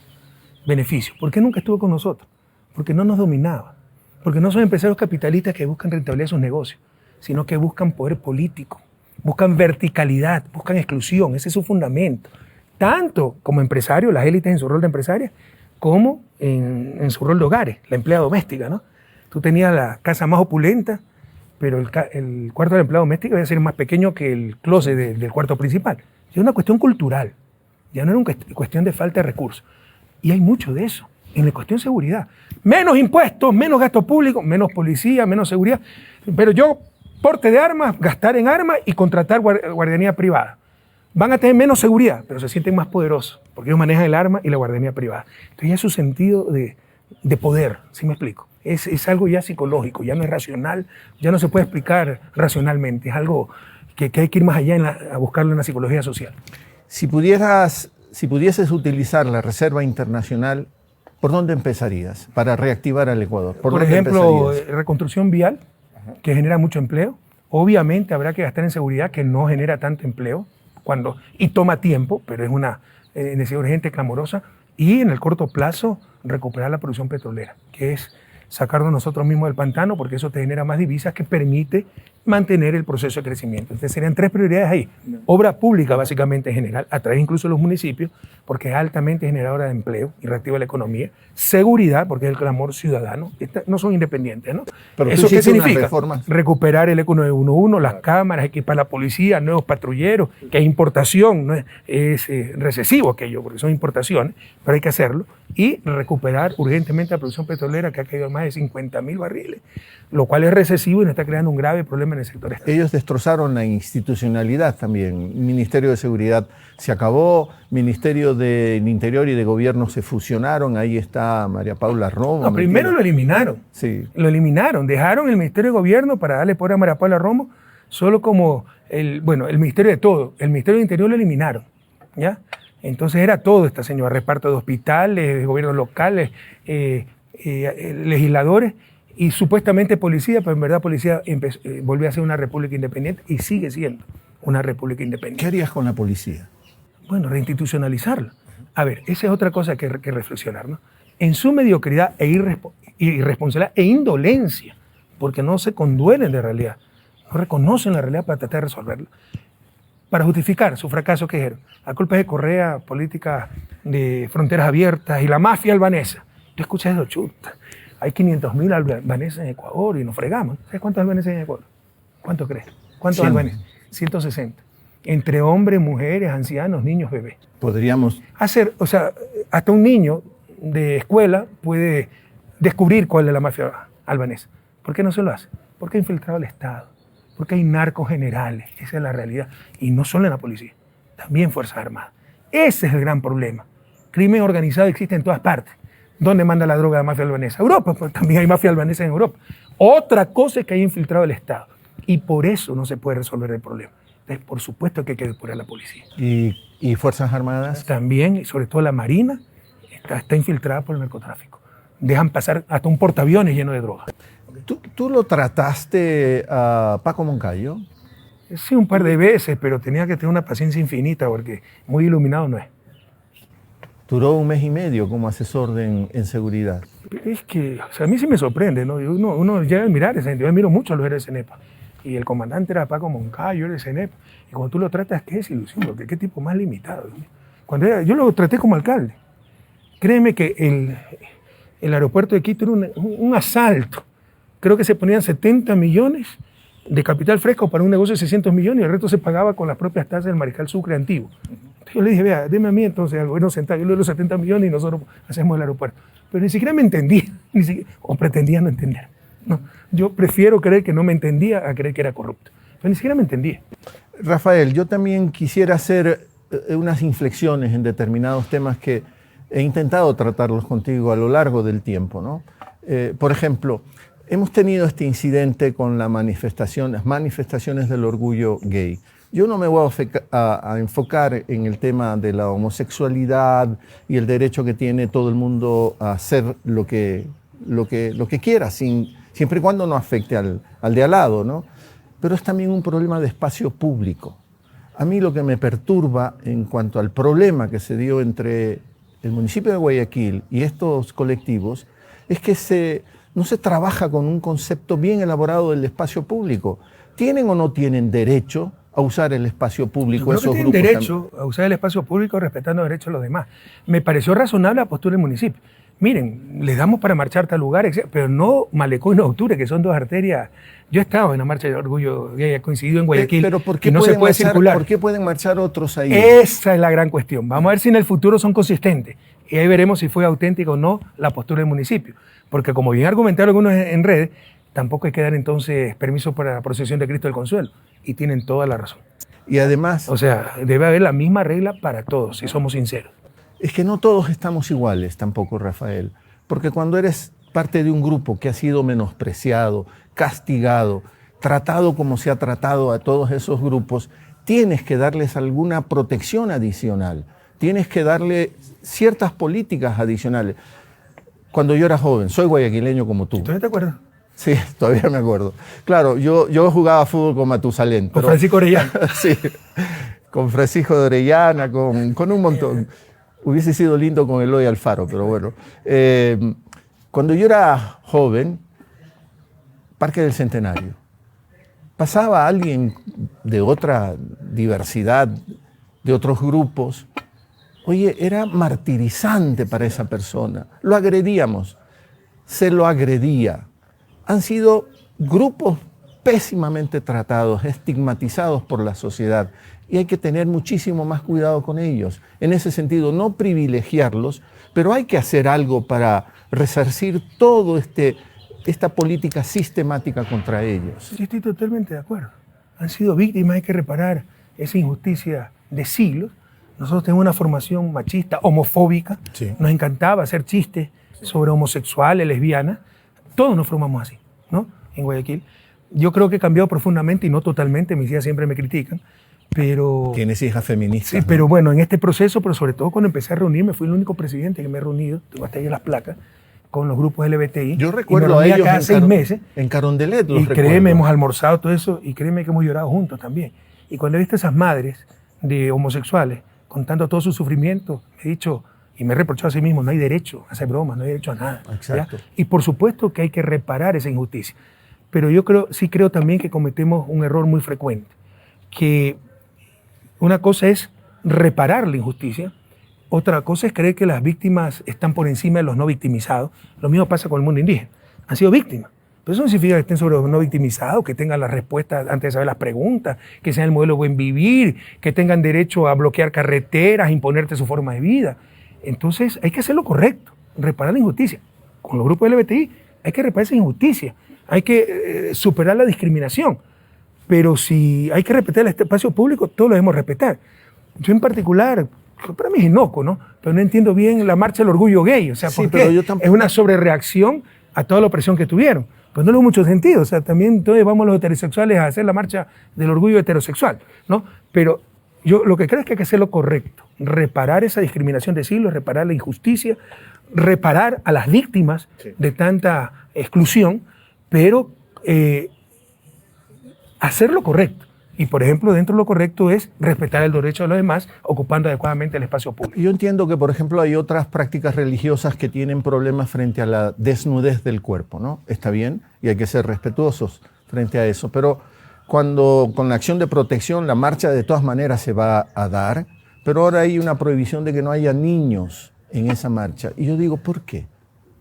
beneficios. ¿Por qué nunca estuvo con nosotros? Porque no nos dominaba, porque no son empresarios capitalistas que buscan rentabilidad de sus negocios, sino que buscan poder político, buscan verticalidad, buscan exclusión. Ese es su fundamento. Tanto como empresarios, las élites en su rol de empresarias, como en su rol de hogares, la empleada doméstica, ¿no? Tú tenías la casa más opulenta, pero el cuarto de la empleada doméstica iba a ser más pequeño que el closet del cuarto principal. Es una cuestión cultural, ya no era una cuestión de falta de recursos. Y hay mucho de eso. En la cuestión de seguridad. Menos impuestos, menos gasto público, menos policía, menos seguridad. Pero yo, porte de armas, gastar en armas y contratar guardianía privada. Van a tener menos seguridad, pero se sienten más poderosos, porque ellos manejan el arma y la guardianía privada. Entonces ya es su sentido de poder, ¿sí me explico? Es algo ya psicológico, ya no es racional, ya no se puede explicar racionalmente. Es algo que hay que ir más allá a buscarlo en la psicología social. Si pudieses utilizar la Reserva Internacional, ¿por dónde empezarías para reactivar al Ecuador? Por ejemplo, reconstrucción vial, que genera mucho empleo. Obviamente habrá que gastar en seguridad, que no genera tanto empleo y toma tiempo, pero es una necesidad urgente, clamorosa. Y en el corto plazo, recuperar la producción petrolera, que es sacarnos nosotros mismos del pantano, porque eso te genera más divisas que permite mantener el proceso de crecimiento. Entonces serían 3 prioridades ahí. Obra pública básicamente en general, a través incluso de los municipios, porque es altamente generadora de empleo y reactiva la economía. Seguridad, porque es el clamor ciudadano. No son independientes, ¿no? Pero ¿eso qué significa? Reformas. Recuperar el Eco 911, las cámaras, equipar la policía, nuevos patrulleros, que es importación, no es recesivo aquello, porque son importaciones, pero hay que hacerlo. Y recuperar urgentemente la producción petrolera, que ha caído a más de 50.000 barriles, lo cual es recesivo y nos está creando un grave problema en el sector estatal. Ellos destrozaron la institucionalidad también. Ministerio de Seguridad se acabó, Ministerio del Interior y de Gobierno se fusionaron, ahí está María Paula Romo. No, primero lo eliminaron. Sí. Lo eliminaron, dejaron el Ministerio de Gobierno para darle poder a María Paula Romo solo como el Ministerio de todo. El Ministerio del Interior lo eliminaron, ¿ya? Entonces era todo esta señora, reparto de hospitales, gobiernos locales, legisladores y supuestamente policía, pero en verdad policía volvió a ser una república independiente y sigue siendo una república independiente. ¿Qué harías con la policía? Bueno, reinstitucionalizarla. A ver, esa es otra cosa que reflexionar, ¿no? En su mediocridad e irresponsabilidad e indolencia, porque no se conduelen de realidad, no reconocen la realidad para tratar de resolverla. Para justificar su fracaso, ¿qué dijeron? La culpa es de Correa, política de fronteras abiertas y la mafia albanesa. Tú escuchas eso, chuta. Hay 500.000 albaneses en Ecuador y nos fregamos. ¿Sabes cuántos albaneses hay en Ecuador? ¿Cuánto crees? ¿Cuántos albaneses? 160. Entre hombres, mujeres, ancianos, niños, bebés. Podríamos hacer, o sea, hasta un niño de escuela puede descubrir cuál es la mafia albanesa. ¿Por qué no se lo hace? Porque ha infiltrado el Estado. Porque hay narcos generales, esa es la realidad. Y no solo en la policía, también Fuerzas Armadas. Ese es el gran problema. Crimen organizado existe en todas partes. ¿Dónde manda la droga la mafia albanesa? Europa, pues también hay mafia albanesa en Europa. Otra cosa es que hay infiltrado el Estado. Y por eso no se puede resolver el problema. Entonces, por supuesto que hay que depurar a la policía. ¿Y Fuerzas Armadas? También, y sobre todo la Marina, está infiltrada por el narcotráfico. Dejan pasar hasta un portaaviones lleno de droga. ¿Tú lo trataste a Paco Moncayo? Sí, un par de veces, pero tenía que tener una paciencia infinita porque muy iluminado no es. Duró 1 mes y medio como asesor en seguridad. Es que, o sea, a mí sí me sorprende, ¿no? Uno llega a admirar esa gente. Yo admiro mucho a los héroes de CENEPA. Y el comandante era Paco Moncayo, era de CENEPA. Y cuando tú lo tratas, qué desilusión, porque qué tipo más limitado. Yo lo traté como alcalde. Créeme que el aeropuerto de Quito era un asalto. Creo que se ponían 70 millones de capital fresco para un negocio de 600 millones y el resto se pagaba con las propias tasas del Mariscal Sucre antiguo. Entonces yo le dije, vea, deme a mí entonces al gobierno central, yo le doy los 70 millones y nosotros hacemos el aeropuerto. Pero ni siquiera me entendía, o pretendía no entender. No, yo prefiero creer que no me entendía a creer que era corrupto. Pero ni siquiera me entendía. Rafael, yo también quisiera hacer unas inflexiones en determinados temas que he intentado tratarlos contigo a lo largo del tiempo, ¿no? Por ejemplo, hemos tenido este incidente con las manifestaciones del orgullo gay. Yo no me voy a enfocar en el tema de la homosexualidad y el derecho que tiene todo el mundo a hacer lo que quiera, siempre y cuando no afecte al de al lado, ¿no? Pero es también un problema de espacio público. A mí lo que me perturba en cuanto al problema que se dio entre el municipio de Guayaquil y estos colectivos es que no se trabaja con un concepto bien elaborado del espacio público. ¿Tienen o no tienen derecho a usar el espacio público esos grupos? Tienen derecho a usar el espacio público respetando los derechos de los demás. Me pareció razonable la postura del municipio. Miren, les damos para marchar a tal lugar, pero no Malecón y no Octubre, que son 2 arterias. Yo he estado en la marcha de orgullo gay, he coincidido en Guayaquil, pero ¿por qué no se puede circular. ¿Por qué pueden marchar otros ahí? Esa es la gran cuestión. Vamos a ver si en el futuro son consistentes. Y ahí veremos si fue auténtica o no la postura del municipio. Porque como bien argumentaron algunos en redes, tampoco hay que dar entonces permiso para la procesión de Cristo del Consuelo. Y tienen toda la razón. Y además... O sea, debe haber la misma regla para todos, si somos sinceros. Es que no todos estamos iguales tampoco, Rafael. Porque cuando eres parte de un grupo que ha sido menospreciado, castigado, tratado como se ha tratado a todos esos grupos, tienes que darles alguna protección adicional. Tienes que darle ciertas políticas adicionales. Cuando yo era joven, soy guayaquileño como tú. ¿Tú no te acuerdas? Sí, todavía me acuerdo. Claro, yo jugaba fútbol con Matusalén. Con Francisco Orellana. Sí, con Francisco de Orellana, con un montón. Hubiese sido lindo con Eloy Alfaro, pero bueno. Cuando yo era joven, Parque del Centenario, pasaba alguien de otra diversidad, de otros grupos, oye, era martirizante para esa persona. Lo agredíamos, se lo agredía. Han sido grupos pésimamente tratados, estigmatizados por la sociedad, y hay que tener muchísimo más cuidado con ellos. En ese sentido, no privilegiarlos, pero hay que hacer algo para resarcir todo esta política sistemática contra ellos. Yo estoy totalmente de acuerdo. Han sido víctimas, hay que reparar esa injusticia de siglos. Nosotros tenemos una formación machista, homofóbica. Sí. Nos encantaba hacer chistes sobre homosexuales, lesbianas. Todos nos formamos así, ¿no? En Guayaquil. Yo creo que he cambiado profundamente y no totalmente. Mis hijas siempre me critican, pero... Tienes hijas feministas. Sí, ¿no? pero bueno, en este proceso, pero sobre todo cuando empecé a reunirme, fui el único presidente que me he reunido, tengo hasta ahí las placas, con los grupos LGBTI. Yo recuerdo a ellos cada 6 meses. En Carondelet los Y recuerdo. créeme, hemos almorzado todo eso y créeme que hemos llorado juntos también. Y cuando he visto esas madres de homosexuales contando todo su sufrimiento, he dicho, y me he reprochado a sí mismo, no hay derecho a hacer bromas, no hay derecho a nada. Exacto. ¿ya? Y por supuesto que hay que reparar esa injusticia. Pero yo sí creo también que cometemos un error muy frecuente, que una cosa es reparar la injusticia, otra cosa es creer que las víctimas están por encima de los no victimizados. Lo mismo pasa con el mundo indígena. Han sido víctimas. Pero eso no significa que estén sobre los no victimizados, que tengan las respuestas antes de saber las preguntas, que sean el modelo buen vivir, que tengan derecho a bloquear carreteras, a imponerte su forma de vida. Entonces hay que hacer lo correcto, reparar la injusticia. Con los grupos LGBTI hay que reparar esa injusticia, hay que superar la discriminación. Pero si hay que respetar el espacio público, todos lo debemos respetar. Yo en particular, para mí es inocuo, ¿no? Pero no entiendo bien la marcha del orgullo gay. O sea, Sí, ¿por pero qué? yo tampoco... Es una sobrereacción a toda la opresión que tuvieron. Pues no le veo mucho sentido. O sea, también entonces vamos los heterosexuales a hacer la marcha del orgullo heterosexual, ¿no? Pero yo lo que creo es que hay que hacer lo correcto. Reparar esa discriminación de siglos, reparar la injusticia, reparar a las víctimas de tanta exclusión, pero hacer lo correcto. Y, por ejemplo, dentro de lo correcto es respetar el derecho de los demás, ocupando adecuadamente el espacio público. Yo entiendo que, por ejemplo, hay otras prácticas religiosas que tienen problemas frente a la desnudez del cuerpo, ¿no? Está bien y hay que ser respetuosos frente a eso, pero cuando con la acción de protección la marcha de todas maneras se va a dar, pero ahora hay una prohibición de que no haya niños en esa marcha. Y yo digo, ¿por qué?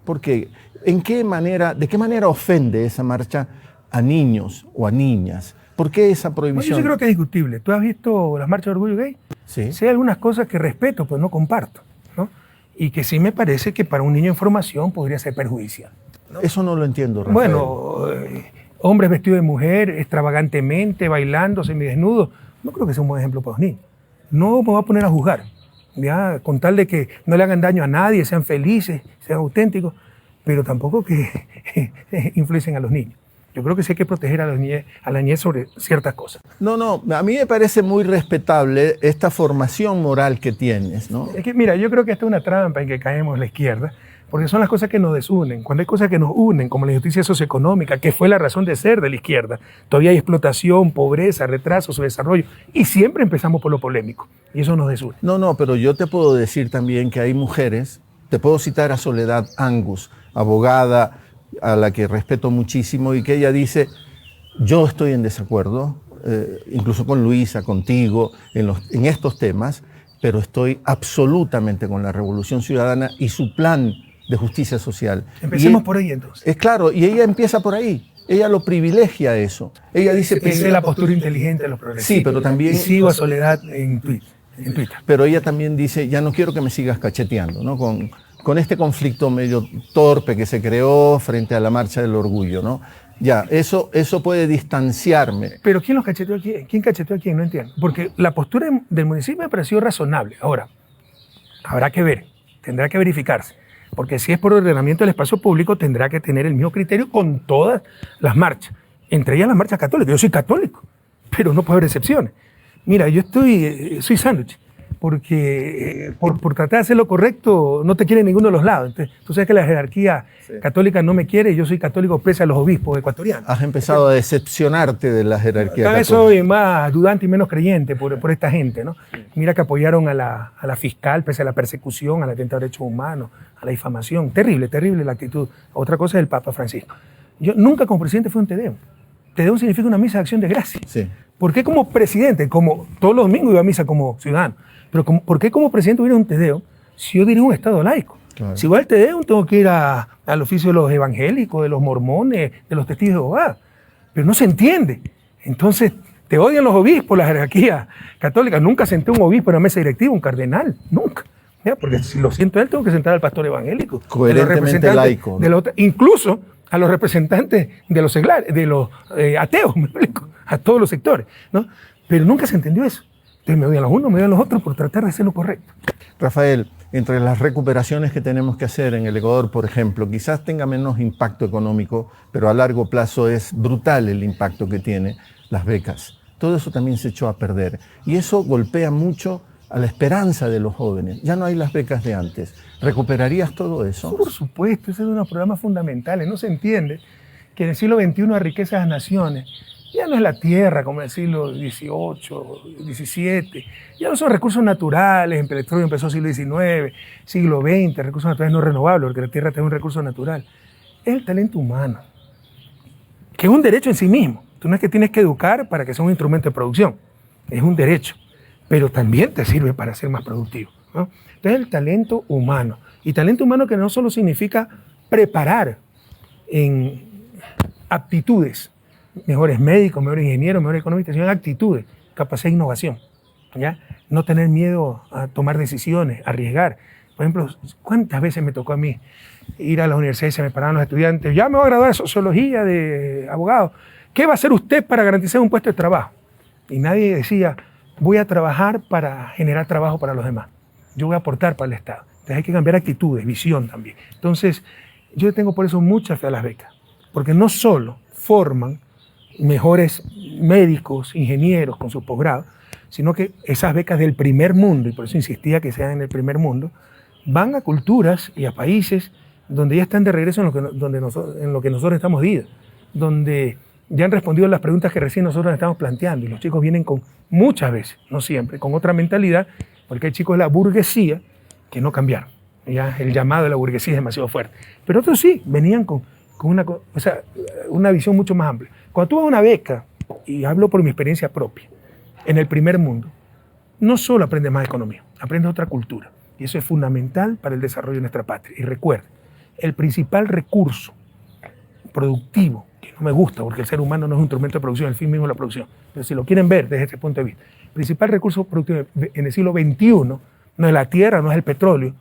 ¿Por qué? ¿De qué manera ofende esa marcha a niños o a niñas? ¿Por qué esa prohibición? Yo creo que es discutible. ¿Tú has visto las marchas de orgullo gay? Sí. Sí, hay algunas cosas que respeto, pero no comparto, ¿no? Y que sí me parece que para un niño en formación podría ser perjudicial, ¿no? Eso no lo entiendo, Rafael. Bueno, hombres vestidos de mujer, extravagantemente, bailando, semidesnudos, no creo que sea un buen ejemplo para los niños. No me voy a poner a juzgar, ¿ya? Con tal de que no le hagan daño a nadie, sean felices, sean auténticos, pero tampoco que influencien a los niños. Yo creo que sí hay que proteger a la niñez sobre ciertas cosas. No, a mí me parece muy respetable esta formación moral que tienes, ¿no? Es que, mira, yo creo que esta es una trampa en que caemos la izquierda, porque son las cosas que nos desunen. Cuando hay cosas que nos unen, como la injusticia socioeconómica, que fue la razón de ser de la izquierda, todavía hay explotación, pobreza, retraso, su desarrollo, y siempre empezamos por lo polémico, y eso nos desune. No, pero yo te puedo decir también que hay mujeres, te puedo citar a Soledad Angus, abogada, a la que respeto muchísimo, y que ella dice, yo estoy en desacuerdo, incluso con Luisa, contigo, en estos temas, pero estoy absolutamente con la Revolución Ciudadana y su plan de justicia social. Empecemos por ahí entonces. Es claro, y ella empieza por ahí. Ella lo privilegia eso. Ella dice... Esa es la postura inteligente de los progresistas. Sí, pero también... Y sigo a Soledad en Twitter. Pero ella también dice, ya no quiero que me sigas cacheteando, ¿no? Con este conflicto medio torpe que se creó frente a la marcha del orgullo, ¿no? Ya, eso puede distanciarme. Pero ¿quién los cacheteó a quién? ¿Quién cacheteó a quién? No entiendo. Porque la postura del municipio me pareció razonable. Ahora, habrá que ver, tendrá que verificarse. Porque si es por ordenamiento del espacio público, tendrá que tener el mismo criterio con todas las marchas. Entre ellas las marchas católicas. Yo soy católico, pero no puede haber excepciones. Mira, yo soy sándwich. Porque por tratar de hacer lo correcto no te quiere ninguno de los lados. Entonces, tú sabes que la jerarquía católica no me quiere y yo soy católico pese a los obispos ecuatorianos. Has empezado a decepcionarte de la jerarquía Cada vez católica. soy más dudante y menos creyente por esta gente, ¿no? Mira que apoyaron a la fiscal pese a la persecución, al atentado a derechos humanos, a la difamación. Terrible la actitud. Otra cosa es el Papa Francisco. Yo nunca como presidente fui un Te Deum. Tedeum significa una misa de acción de gracia. Sí. ¿Por qué como presidente, como todos los domingos iba a misa como ciudadano, pero ¿por qué como presidente hubiera un Tedeum si yo dirijo un Estado laico? Claro. Si voy al Tedeum tengo que ir al oficio de los evangélicos, de los mormones, de los testigos de Jehová. Pero no se entiende. Entonces te odian los obispos, la jerarquía católica. Nunca senté un obispo en la mesa directiva, un cardenal, nunca. ¿Ya? Porque si lo siento a él, tengo que sentar al pastor evangélico. Coherentemente laico, ¿no? Incluso a los representantes de los seglares, de los ateos, me explico, a todos los sectores, ¿no? Pero nunca se entendió eso. Entonces me odian los unos, me odian los otros por tratar de hacer lo correcto. Rafael, entre las recuperaciones que tenemos que hacer en el Ecuador, por ejemplo, quizás tenga menos impacto económico, pero a largo plazo es brutal el impacto que tiene las becas. Todo eso también se echó a perder. Y eso golpea mucho a la esperanza de los jóvenes. Ya no hay las becas de antes. ¿Recuperarías todo eso? Por supuesto, ese es uno de los programas fundamentales. No se entiende que en el siglo XXI la riqueza de las naciones ya no es la tierra como en el siglo XVIII, XVII. Ya no son recursos naturales, el petróleo empezó en el siglo XIX, siglo XX, recursos naturales no renovables, porque la tierra tiene un recurso natural. Es el talento humano, que es un derecho en sí mismo. Tú no es que tienes que educar para que sea un instrumento de producción, es un derecho, pero también te sirve para ser más productivo, ¿no? Entonces el talento humano, y talento humano que no solo significa preparar en aptitudes, mejores médicos, mejores ingenieros, mejores economistas, sino en actitudes, capacidad de innovación, ¿ya? No tener miedo a tomar decisiones, arriesgar. Por ejemplo, ¿cuántas veces me tocó a mí ir a la universidad y se me paraban los estudiantes? Ya me voy a graduar de sociología, de abogado. ¿Qué va a hacer usted para garantizar un puesto de trabajo? Y nadie decía, voy a trabajar para generar trabajo para los demás. Yo voy a aportar para el Estado. Entonces hay que cambiar actitudes, visión también. Entonces, yo tengo por eso mucha fe a las becas, porque no solo forman mejores médicos, ingenieros con sus posgrados, sino que esas becas del primer mundo, y por eso insistía que sean en el primer mundo, van a culturas y a países donde ya están de regreso en lo que nosotros estamos idos, donde ya han respondido las preguntas que recién nosotros estamos planteando, y los chicos vienen con, muchas veces, no siempre, con otra mentalidad, porque hay chicos de la burguesía que no cambiaron. Ya el llamado de la burguesía es demasiado fuerte. Pero otros sí, venían con una visión mucho más amplia. Cuando tú vas a una beca, y hablo por mi experiencia propia, en el primer mundo, no solo aprendes más economía, aprendes otra cultura. Y eso es fundamental para el desarrollo de nuestra patria. Y recuerda, el principal recurso productivo, que no me gusta porque el ser humano no es un instrumento de producción, el fin mismo es la producción, pero si lo quieren ver desde ese punto de vista, el principal recurso productivo en el siglo XXI no es la tierra, no es el petróleo,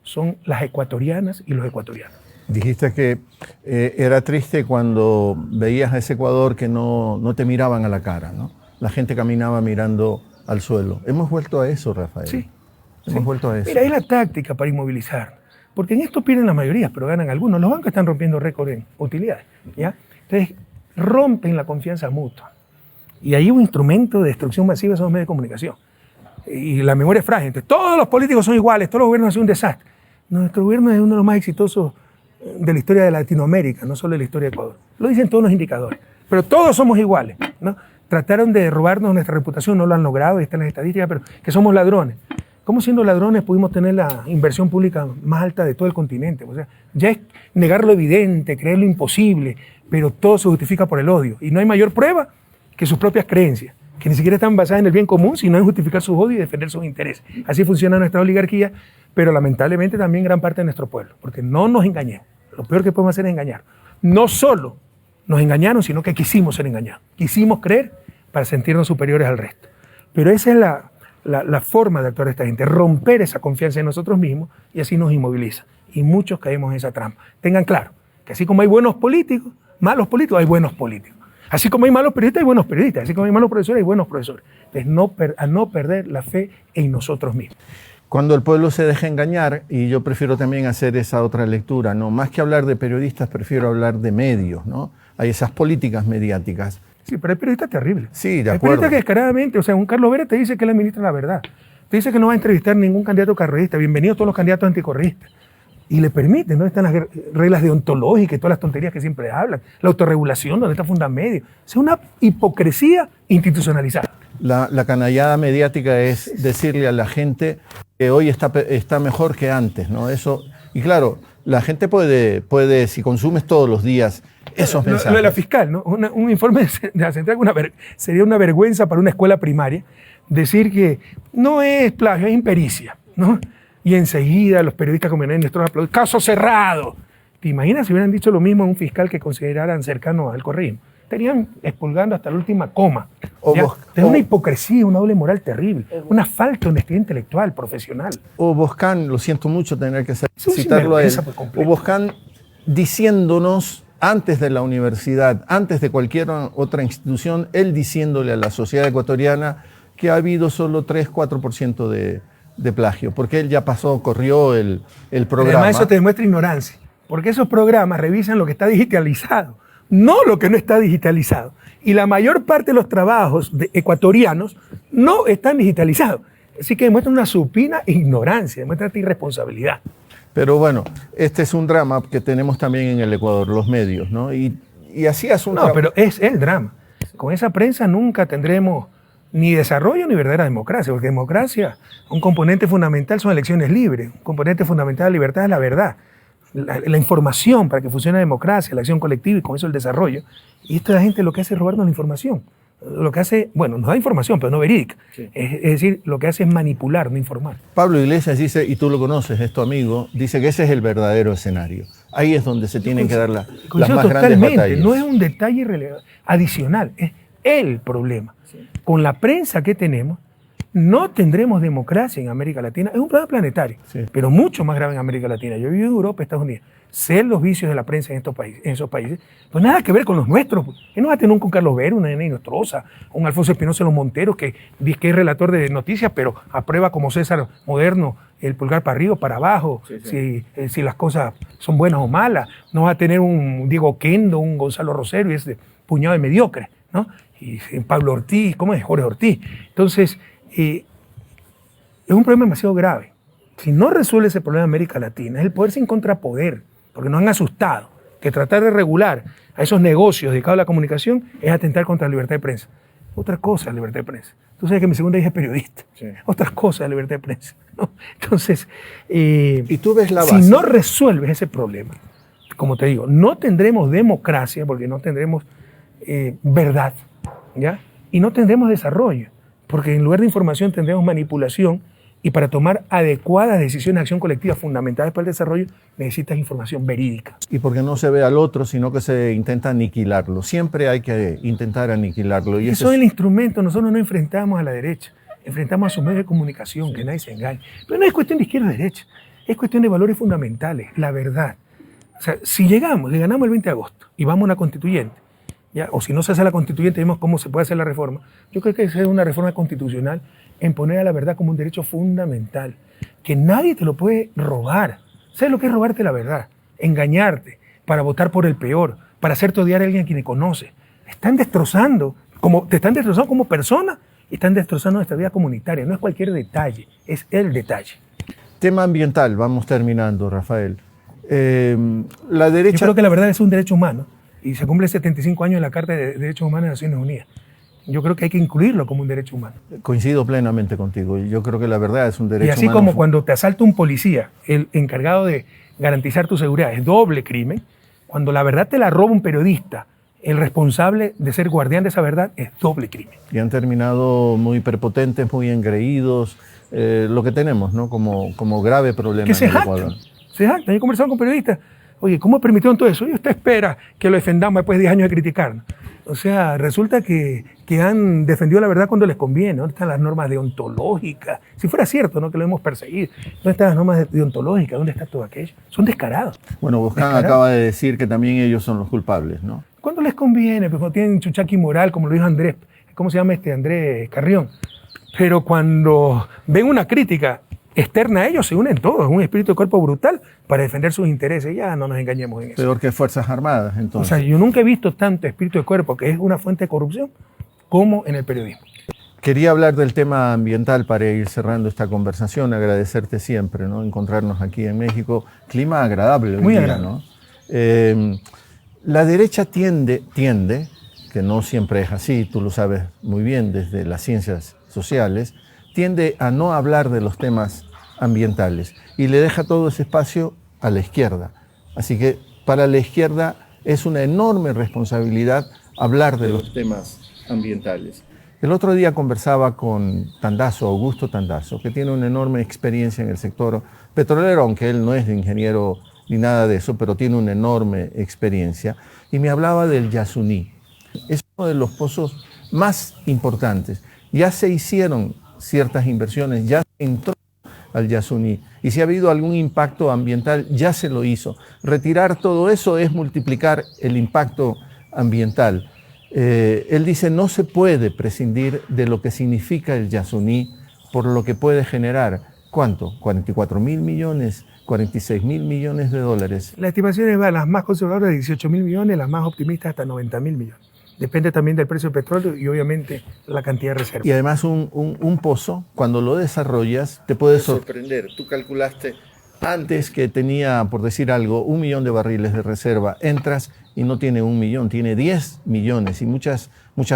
son las ecuatorianas y los ecuatorianos. Dijiste que era triste cuando veías a ese Ecuador que no te miraban a la cara, ¿no? La gente caminaba mirando al suelo. Hemos vuelto a eso, Rafael. Sí. Hemos vuelto a eso. Mira, es la táctica para inmovilizar. Porque en esto pierden la mayoría, pero ganan algunos. Los bancos están rompiendo récord en utilidades, ¿ya? Entonces, rompen la confianza mutua. Y ahí un instrumento de destrucción masiva son los medios de comunicación. Y la memoria es frágil. Entonces, todos los políticos son iguales, todos los gobiernos son un desastre. Nuestro gobierno es uno de los más exitosos de la historia de Latinoamérica, no solo de la historia de Ecuador. Lo dicen todos los indicadores. Pero todos somos iguales, ¿no? Trataron de robarnos nuestra reputación, no lo han logrado, están en las estadísticas, pero que somos ladrones. ¿Cómo siendo ladrones pudimos tener la inversión pública más alta de todo el continente? O sea, ya es negar lo evidente, creer lo imposible, pero todo se justifica por el odio. Y no hay mayor prueba que sus propias creencias, que ni siquiera están basadas en el bien común, sino en justificar sus odios y defender sus intereses. Así funciona nuestra oligarquía, pero lamentablemente también gran parte de nuestro pueblo, porque no nos engañemos. Lo peor que podemos hacer es engañar. No solo nos engañaron, sino que quisimos ser engañados. Quisimos creer para sentirnos superiores al resto. Pero esa es la forma de actuar de esta gente, romper esa confianza en nosotros mismos y así nos inmoviliza. Y muchos caemos en esa trampa. Tengan claro que así como hay buenos políticos, malos políticos, hay buenos políticos. Así como hay malos periodistas, hay buenos periodistas. Así como hay malos profesores, hay buenos profesores. Entonces, a no perder la fe en nosotros mismos. Cuando el pueblo se deja engañar, y yo prefiero también hacer esa otra lectura, ¿no? Más que hablar de periodistas, prefiero hablar de medios, ¿no? Hay esas políticas mediáticas. Sí, pero hay periodistas terribles. Sí, de acuerdo. Hay periodistas que descaradamente, o sea, un Carlos Vera te dice que él administra la verdad. Te dice que no va a entrevistar ningún candidato carrerista. Bienvenidos todos los candidatos anticorreístas. Y le permiten, ¿dónde están las reglas deontológicas y todas las tonterías que siempre hablan? La autorregulación, ¿dónde está Fundamedio? Es una hipocresía institucionalizada. La canallada mediática es decirle a la gente que hoy está mejor que antes, ¿no? Eso, y claro, la gente puede, si consumes todos los días esos mensajes. Lo de la fiscal, ¿no? Un informe de la central sería una vergüenza para una escuela primaria decir que no es plagio, es impericia, ¿no? Y enseguida los periodistas como nuestros aplauden, caso cerrado. ¿Te imaginas si hubieran dicho lo mismo a un fiscal que consideraran cercano al correísmo? Estarían expulgando hasta la última coma. Es una hipocresía, una doble moral terrible, una falta de honestidad intelectual, profesional. O Boscan, lo siento mucho tener que citarlo a él, o Boscan diciéndonos antes de la universidad, antes de cualquier otra institución, él diciéndole a la sociedad ecuatoriana que ha habido solo 3-4% de plagio, porque él ya corrió el programa. Además, eso te demuestra ignorancia, porque esos programas revisan lo que está digitalizado, no lo que no está digitalizado. Y la mayor parte de los trabajos ecuatorianos no están digitalizados. Así que demuestran una supina ignorancia, demuestran irresponsabilidad. Pero bueno, este es un drama que tenemos también en el Ecuador, los medios, ¿no? Y así es un drama. No, pero es el drama. Con esa prensa nunca tendremos ni desarrollo ni verdadera democracia, porque democracia, un componente fundamental son elecciones libres, un componente fundamental de la libertad es la verdad. La información para que funcione la democracia, la acción colectiva y con eso el desarrollo. Y esta gente lo que hace es robarnos la información. Lo que hace, bueno, nos da información, pero no verídica. Sí. Es decir, lo que hace es manipular, no informar. Pablo Iglesias dice, y tú lo conoces, es tu amigo, dice que ese es el verdadero escenario. Ahí es donde se tienen que dar las más grandes batallas. No es un detalle adicional, es el problema. Sí. Con la prensa que tenemos, no tendremos democracia en América Latina. Es un problema planetario, sí, pero mucho más grave en América Latina. Yo vivo en Europa, Estados Unidos. Sé los vicios de la prensa en esos países. Pues nada que ver con los nuestros. ¿Qué no va a tener un con Carlos Vera, una Nena Nostroza, un Alfonso Espinosa de los Monteros, que es relator de noticias, pero aprueba como César moderno el pulgar para arriba, para abajo, sí, sí, si las cosas son buenas o malas? No va a tener un Diego Kendo, un Gonzalo Rosero y ese puñado de mediocres, ¿no? Y Pablo Ortiz, ¿cómo es? Jorge Ortiz. Entonces, es un problema demasiado grave. Si no resuelve ese problema en América Latina, es el poder sin contrapoder, porque nos han asustado que tratar de regular a esos negocios dedicados a la comunicación es atentar contra la libertad de prensa. Otra cosa es la libertad de prensa. Tú sabes que mi segunda hija es periodista. Sí. Otra cosa es la libertad de prensa, ¿no? Entonces, y tú ves la base. Si no resuelves ese problema, como te digo, no tendremos democracia porque no tendremos verdad, ¿ya? Y no tendremos desarrollo, porque en lugar de información tendremos manipulación. Y para tomar adecuadas decisiones de acción colectiva fundamentales para el desarrollo, necesitas información verídica. Y porque no se ve al otro, sino que se intenta aniquilarlo. Siempre hay que intentar aniquilarlo. Y eso es el instrumento. Nosotros no enfrentamos a la derecha, enfrentamos a sus medios de comunicación, que nadie se engañe. Pero no es cuestión de izquierda o derecha, es cuestión de valores fundamentales, la verdad. O sea, si le ganamos el 20 de agosto y vamos a una constituyente, ¿ya? O si no se hace la constituyente, vemos cómo se puede hacer la reforma. Yo creo que es una reforma constitucional en poner a la verdad como un derecho fundamental, que nadie te lo puede robar. ¿Sabes lo que es robarte la verdad? Engañarte, para votar por el peor, para hacerte odiar a alguien a quien conoces. Te están destrozando como persona y están destrozando nuestra vida comunitaria. No es cualquier detalle, es el detalle. Tema ambiental, vamos terminando, Rafael. La derecha... Yo creo que la verdad es un derecho humano y se cumple 75 años en la Carta de Derechos Humanos de Naciones Unidas. Yo creo que hay que incluirlo como un derecho humano. Coincido plenamente contigo. Yo creo que la verdad es un derecho humano. Y así como cuando te asalta un policía, el encargado de garantizar tu seguridad, es doble crimen. Cuando la verdad te la roba un periodista, el responsable de ser guardián de esa verdad es doble crimen. Y han terminado muy prepotentes, muy engreídos, lo que tenemos, ¿no? como grave problema que en el Ecuador. Se jactan. Yo he conversado con periodistas. Oye, ¿cómo permitieron todo eso? Y usted espera que lo defendamos después de 10 años de criticarnos. O sea, resulta que han defendido la verdad cuando les conviene. ¿Dónde están las normas deontológicas? Si fuera cierto, ¿no?, que lo hemos perseguido. ¿Dónde están las normas deontológicas? ¿Dónde está todo aquello? Son descarados. Bueno, Boscan acaba de decir que también ellos son los culpables, ¿no? Cuando les conviene, pues cuando tienen chuchaqui moral, como lo dijo Andrés, ¿cómo se llama Andrés Carrión? Pero cuando ven una crítica externa a ellos, se unen todos, un espíritu de cuerpo brutal para defender sus intereses. Ya no nos engañemos en eso. Peor que Fuerzas Armadas, entonces. O sea, yo nunca he visto tanto espíritu de cuerpo, que es una fuente de corrupción, como en el periodismo. Quería hablar del tema ambiental para ir cerrando esta conversación, agradecerte siempre, ¿no? Encontrarnos aquí en México, clima agradable hoy muy día, agradable, ¿no? La derecha tiende, que no siempre es así, tú lo sabes muy bien desde las ciencias sociales, tiende a no hablar de los temas ambientales y le deja todo ese espacio a la izquierda. Así que para la izquierda es una enorme responsabilidad hablar de los temas ambientales. El otro día conversaba con Augusto Tandazo, que tiene una enorme experiencia en el sector petrolero, aunque él no es ingeniero ni nada de eso, pero tiene una enorme experiencia, y me hablaba del Yasuní. Es uno de los pozos más importantes. Ya se hicieron ciertas inversiones, ya se entró al Yasuní, y si ha habido algún impacto ambiental, ya se lo hizo. Retirar todo eso es multiplicar el impacto ambiental. Él dice, no se puede prescindir de lo que significa el Yasuní por lo que puede generar, ¿cuánto? 44.000 millones, 46.000 millones de dólares. Las estimaciones van las más conservadoras de 18.000 millones, las más optimistas hasta 90.000 millones. Depende también del precio del petróleo y obviamente la cantidad de reservas. Y además un pozo, cuando lo desarrollas, te puede sorprender. Tú calculaste antes que tenía, por decir algo, 1 millón de barriles de reserva. Entras y no tiene 1 millón, tiene 10 millones y muchas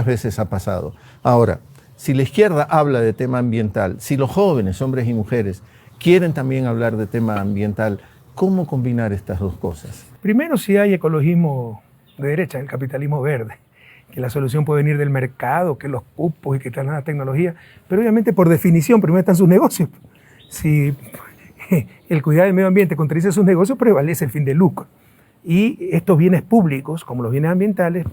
veces ha pasado. Ahora, si la izquierda habla de tema ambiental, si los jóvenes, hombres y mujeres, quieren también hablar de tema ambiental, ¿cómo combinar estas dos cosas? Primero, si hay ecologismo de derecha, el capitalismo verde, que la solución puede venir del mercado, que los cupos y que tal la tecnología, pero obviamente por definición primero están sus negocios. Si el cuidado del medio ambiente contradice sus negocios, prevalece el fin de lucro. Y estos bienes públicos, como los bienes ambientales,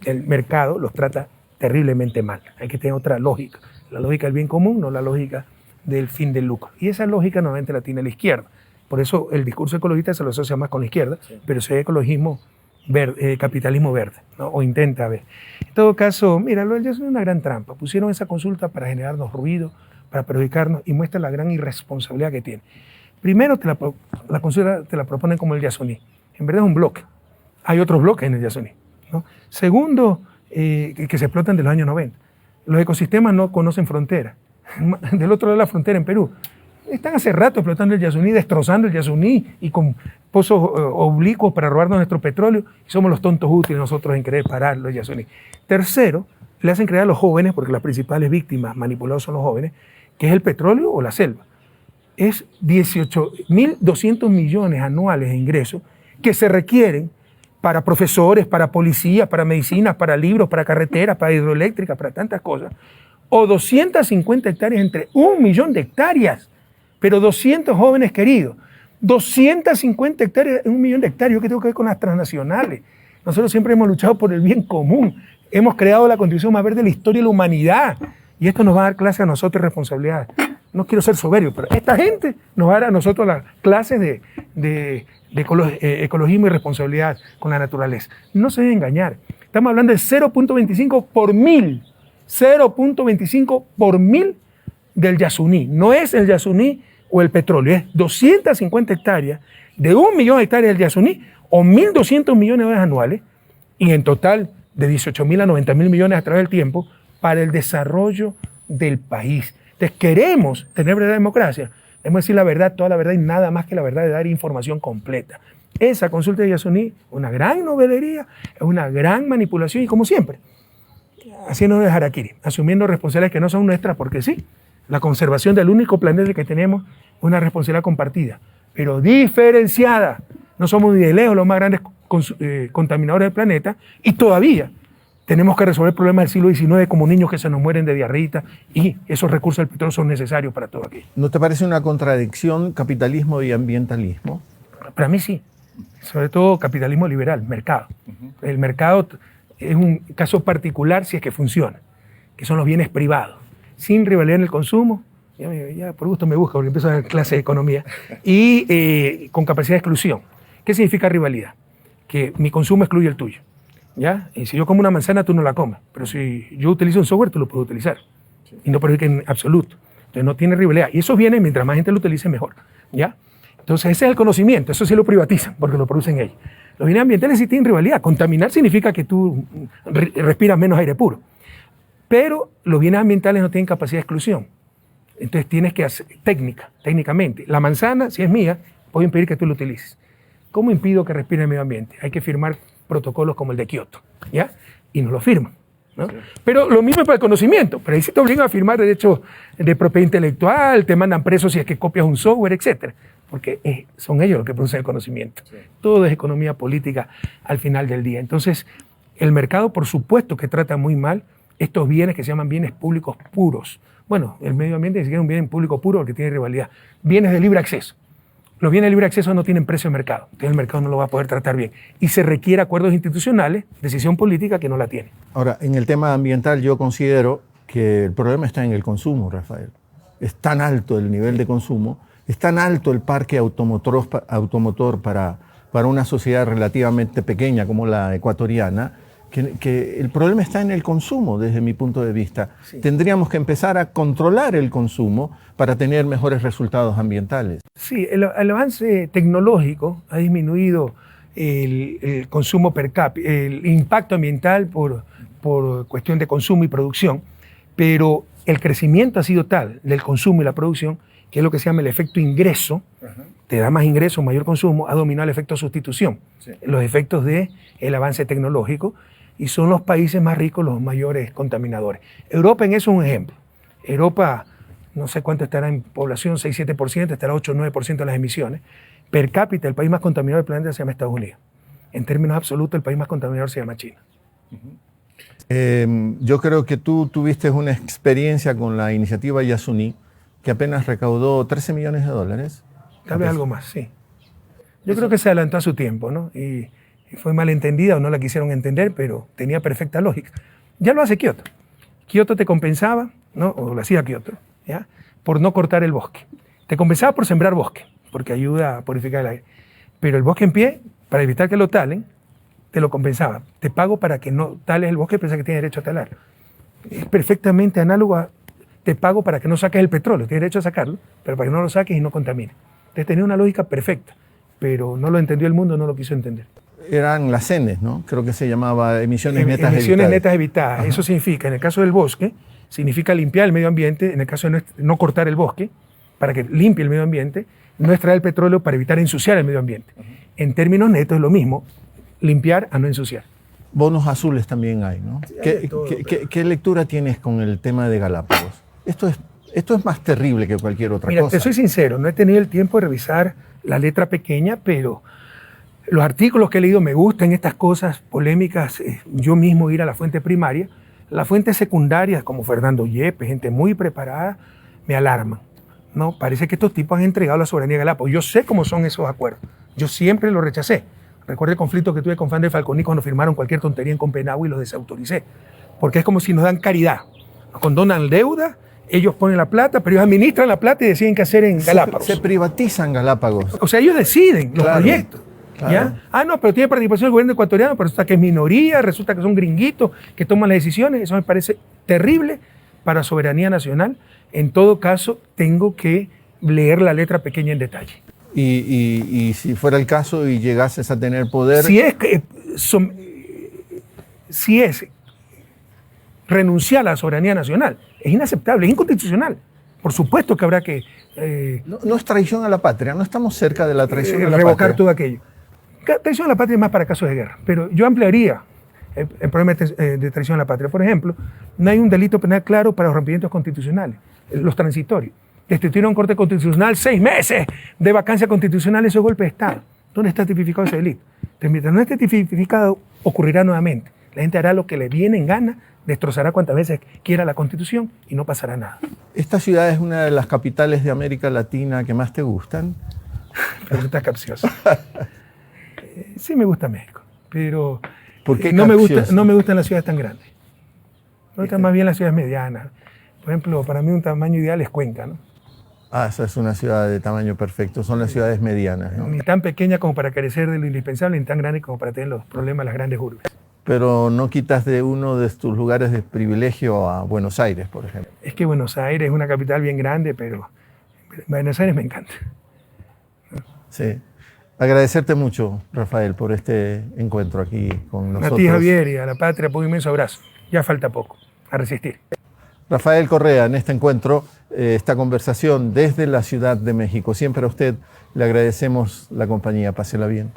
el mercado los trata terriblemente mal. Hay que tener otra lógica, la lógica del bien común, no la lógica del fin del lucro. Y esa lógica normalmente la tiene la izquierda. Por eso el discurso ecologista se lo asocia más con la izquierda, sí. Pero si hay ecologismo verde, capitalismo verde, ¿no? O intenta ver. En todo caso, mira, lo del Yasuní es una gran trampa. Pusieron esa consulta para generarnos ruido, para perjudicarnos y muestra la gran irresponsabilidad que tiene. Primero, la consulta te la proponen como el Yasuní. En verdad es un bloque. Hay otros bloques en el Yasuní, ¿no? Segundo, que se explotan de los años 90. Los ecosistemas no conocen fronteras. Del otro lado de la frontera, en Perú, están hace rato explotando el Yasuní, destrozando el Yasuní y con pozos oblicuos para robarnos nuestro petróleo. Y somos los tontos útiles nosotros en querer pararlo el Yasuní. Tercero, le hacen creer a los jóvenes, porque las principales víctimas manipulados son los jóvenes, que es el petróleo o la selva. Es 18.200 millones anuales de ingresos que se requieren para profesores, para policías, para medicinas, para libros, para carreteras, para hidroeléctricas, para tantas cosas. O 250 hectáreas entre 1 millón de hectáreas, pero 200 jóvenes queridos. 250 hectáreas, 1 millón de hectáreas, yo que tengo que ver con las transnacionales. Nosotros siempre hemos luchado por el bien común. Hemos creado la constitución más verde de la historia de la humanidad. Y esto nos va a dar clase a nosotros de responsabilidad. No quiero ser soberbio, pero esta gente nos va a dar a nosotros las clases de ecologismo y responsabilidad con la naturaleza. No se deben engañar. Estamos hablando de 0.25 por mil. 0.25 por mil del Yasuní. No es el Yasuní o el petróleo, es 250 hectáreas de 1 millón de hectáreas del Yasuní o 1.200 millones de dólares anuales y en total de 18.000 a 90.000 millones a través del tiempo para el desarrollo del país. Entonces, queremos tener verdadera democracia. Debemos decir la verdad, toda la verdad y nada más que la verdad de dar información completa. Esa consulta de Yasuní, una gran novelería, es una gran manipulación y como siempre, haciendo de harakiri, asumiendo responsabilidades que no son nuestras porque sí, la conservación del único planeta que tenemos es una responsabilidad compartida, pero diferenciada. No somos ni de lejos los más grandes contaminadores del planeta y todavía tenemos que resolver problemas del siglo XIX como niños que se nos mueren de diarreíta y esos recursos del petróleo son necesarios para todo aquello. ¿No te parece una contradicción capitalismo y ambientalismo? Para mí sí, sobre todo capitalismo liberal, mercado. El mercado es un caso particular si es que funciona, que son los bienes privados, sin rivalidad en el consumo, ya por gusto me busca porque empiezo a dar clase de economía, y con capacidad de exclusión. ¿Qué significa rivalidad? Que mi consumo excluye el tuyo. ¿Ya? Y si yo como una manzana, tú no la comes. Pero si yo utilizo un software, tú lo puedes utilizar. Sí. Y no perjudica en absoluto. Entonces no tiene rivalidad. Y esos bienes, mientras más gente lo utilice, mejor. ¿Ya? Entonces ese es el conocimiento. Eso sí lo privatizan, porque lo producen ellos. Los bienes ambientales sí tienen rivalidad. Contaminar significa que tú respiras menos aire puro. Pero los bienes ambientales no tienen capacidad de exclusión. Entonces tienes que hacer técnicamente. La manzana, si es mía, puedo impedir que tú lo utilices. ¿Cómo impido que respire el medio ambiente? Hay que firmar protocolos como el de Kioto, ¿ya? Y nos lo firman, ¿no? Sí. Pero lo mismo es para el conocimiento, pero ahí sí te obligan a firmar derechos de propiedad intelectual, te mandan preso si es que copias un software, etc. porque son ellos los que producen el conocimiento. Sí. Todo es economía política al final del día. Entonces, el mercado, por supuesto, que trata muy mal estos bienes que se llaman bienes públicos puros. Bueno, el medio ambiente ni siquiera es un bien público puro porque tiene rivalidad. Bienes de libre acceso. Los bienes de libre acceso no tienen precio de mercado, entonces el mercado no lo va a poder tratar bien. Y se requiere acuerdos institucionales, decisión política que no la tiene. Ahora, en el tema ambiental yo considero que el problema está en el consumo, Rafael. Es tan alto el nivel de consumo, es tan alto el parque automotor para una sociedad relativamente pequeña como la ecuatoriana, que el problema está en el consumo desde mi punto de vista. Sí. Tendríamos que empezar a controlar el consumo para tener mejores resultados ambientales. Sí, el avance tecnológico ha disminuido el consumo per cápita, el impacto ambiental por cuestión de consumo y producción, pero el crecimiento ha sido tal del consumo y la producción, que es lo que se llama el efecto ingreso, te da más ingreso, mayor consumo, ha dominado el efecto sustitución, sí. Los efectos del avance tecnológico, y son los países más ricos los mayores contaminadores. Europa en eso es un ejemplo. Europa, no sé cuánto estará en población, 6-7%, estará 8-9% de las emisiones. Per cápita, el país más contaminador del planeta se llama Estados Unidos. En términos absolutos, el país más contaminador se llama China. Yo creo que tú tuviste una experiencia con la iniciativa Yasuní, que apenas recaudó $13 millones. Tal vez algo más, sí. Yo creo que se adelantó a su tiempo, ¿no? Y fue malentendida o no la quisieron entender, pero tenía perfecta lógica. Ya lo hace Kioto. Kioto te compensaba, ¿no? O lo hacía Kioto, ¿ya? Por no cortar el bosque. Te compensaba por sembrar bosque, porque ayuda a purificar el aire. Pero el bosque en pie, para evitar que lo talen, te lo compensaba. Te pago para que no tales el bosque, piensa que tienes derecho a talar. Es perfectamente análogo a te pago para que no saques el petróleo, tienes derecho a sacarlo, pero para que no lo saques y no contamines. Entonces tenía una lógica perfecta, pero no lo entendió el mundo, no lo quiso entender. Eran las ENES, ¿no? Creo que se llamaba emisiones netas evitadas. Emisiones netas evitadas. Eso significa, en el caso del bosque, significa limpiar el medio ambiente, en el caso de no cortar el bosque, para que limpie el medio ambiente, no extraer el petróleo para evitar ensuciar el medio ambiente. En términos netos es lo mismo, limpiar a no ensuciar. Bonos azules también hay, ¿no? Sí, hay todo, ¿Qué lectura tienes con el tema de Galápagos? Esto es más terrible que cualquier otra cosa. Mira, te soy sincero, no he tenido el tiempo de revisar la letra pequeña, pero los artículos que he leído me gustan, estas cosas polémicas, yo mismo ir a la fuente primaria. Las fuentes secundarias, como Fernando Yepes, gente muy preparada, me alarman, ¿no? Parece que estos tipos han entregado la soberanía de Galápagos. Yo sé cómo son esos acuerdos, yo siempre los rechacé. Recuerdo el conflicto que tuve con Fan de Falconi cuando firmaron cualquier tontería en Copenhague y los desautoricé, porque es como si nos dan caridad, nos condonan deuda, ellos ponen la plata, pero ellos administran la plata y deciden qué hacer en Galápagos. Se privatizan Galápagos. O sea, ellos deciden los proyectos. Claro. ¿Ya? Ah, no, pero tiene participación el gobierno ecuatoriano, pero resulta que es minoría, resulta que son gringuitos que toman las decisiones. Eso me parece terrible para soberanía nacional. En todo caso, tengo que leer la letra pequeña en detalle. Y si fuera el caso y llegases a tener poder... Si es renunciar a la soberanía nacional, es inaceptable, es inconstitucional. Por supuesto que habrá que... No es traición a la patria, no estamos cerca de la traición a la patria. Revocar todo aquello. Traición a la patria es más para casos de guerra, pero yo ampliaría el problema de traición a la patria. Por ejemplo, no hay un delito penal claro para los rompimientos constitucionales, los transitorios. Destituir a un corte constitucional 6 meses de vacancia constitucional, eso es golpe de Estado. ¿Dónde está tipificado ese delito? Entonces, mientras no esté tipificado, ocurrirá nuevamente. La gente hará lo que le viene en gana, destrozará cuantas veces quiera la Constitución y no pasará nada. ¿Esta ciudad es una de las capitales de América Latina que más te gustan? Pregunta capciosa. Sí me gusta México, pero ¿por qué no me gustan las ciudades tan grandes. Me gustan más bien las ciudades medianas. Por ejemplo, para mí un tamaño ideal es Cuenca, ¿no? Ah, esa es una ciudad de tamaño perfecto, son las ciudades medianas, ¿no? Ni tan pequeña como para carecer de lo indispensable, ni tan grande como para tener los problemas de las grandes urbes. Pero no quitas de uno de tus lugares de privilegio a Buenos Aires, por ejemplo. Es que Buenos Aires es una capital bien grande, pero Buenos Aires me encanta. Sí. Agradecerte mucho, Rafael, por este encuentro aquí con nosotros. A ti, Javier, y a la patria, un inmenso abrazo. Ya falta poco. A resistir. Rafael Correa, en este encuentro, esta conversación desde la Ciudad de México. Siempre a usted le agradecemos la compañía. Pásela bien.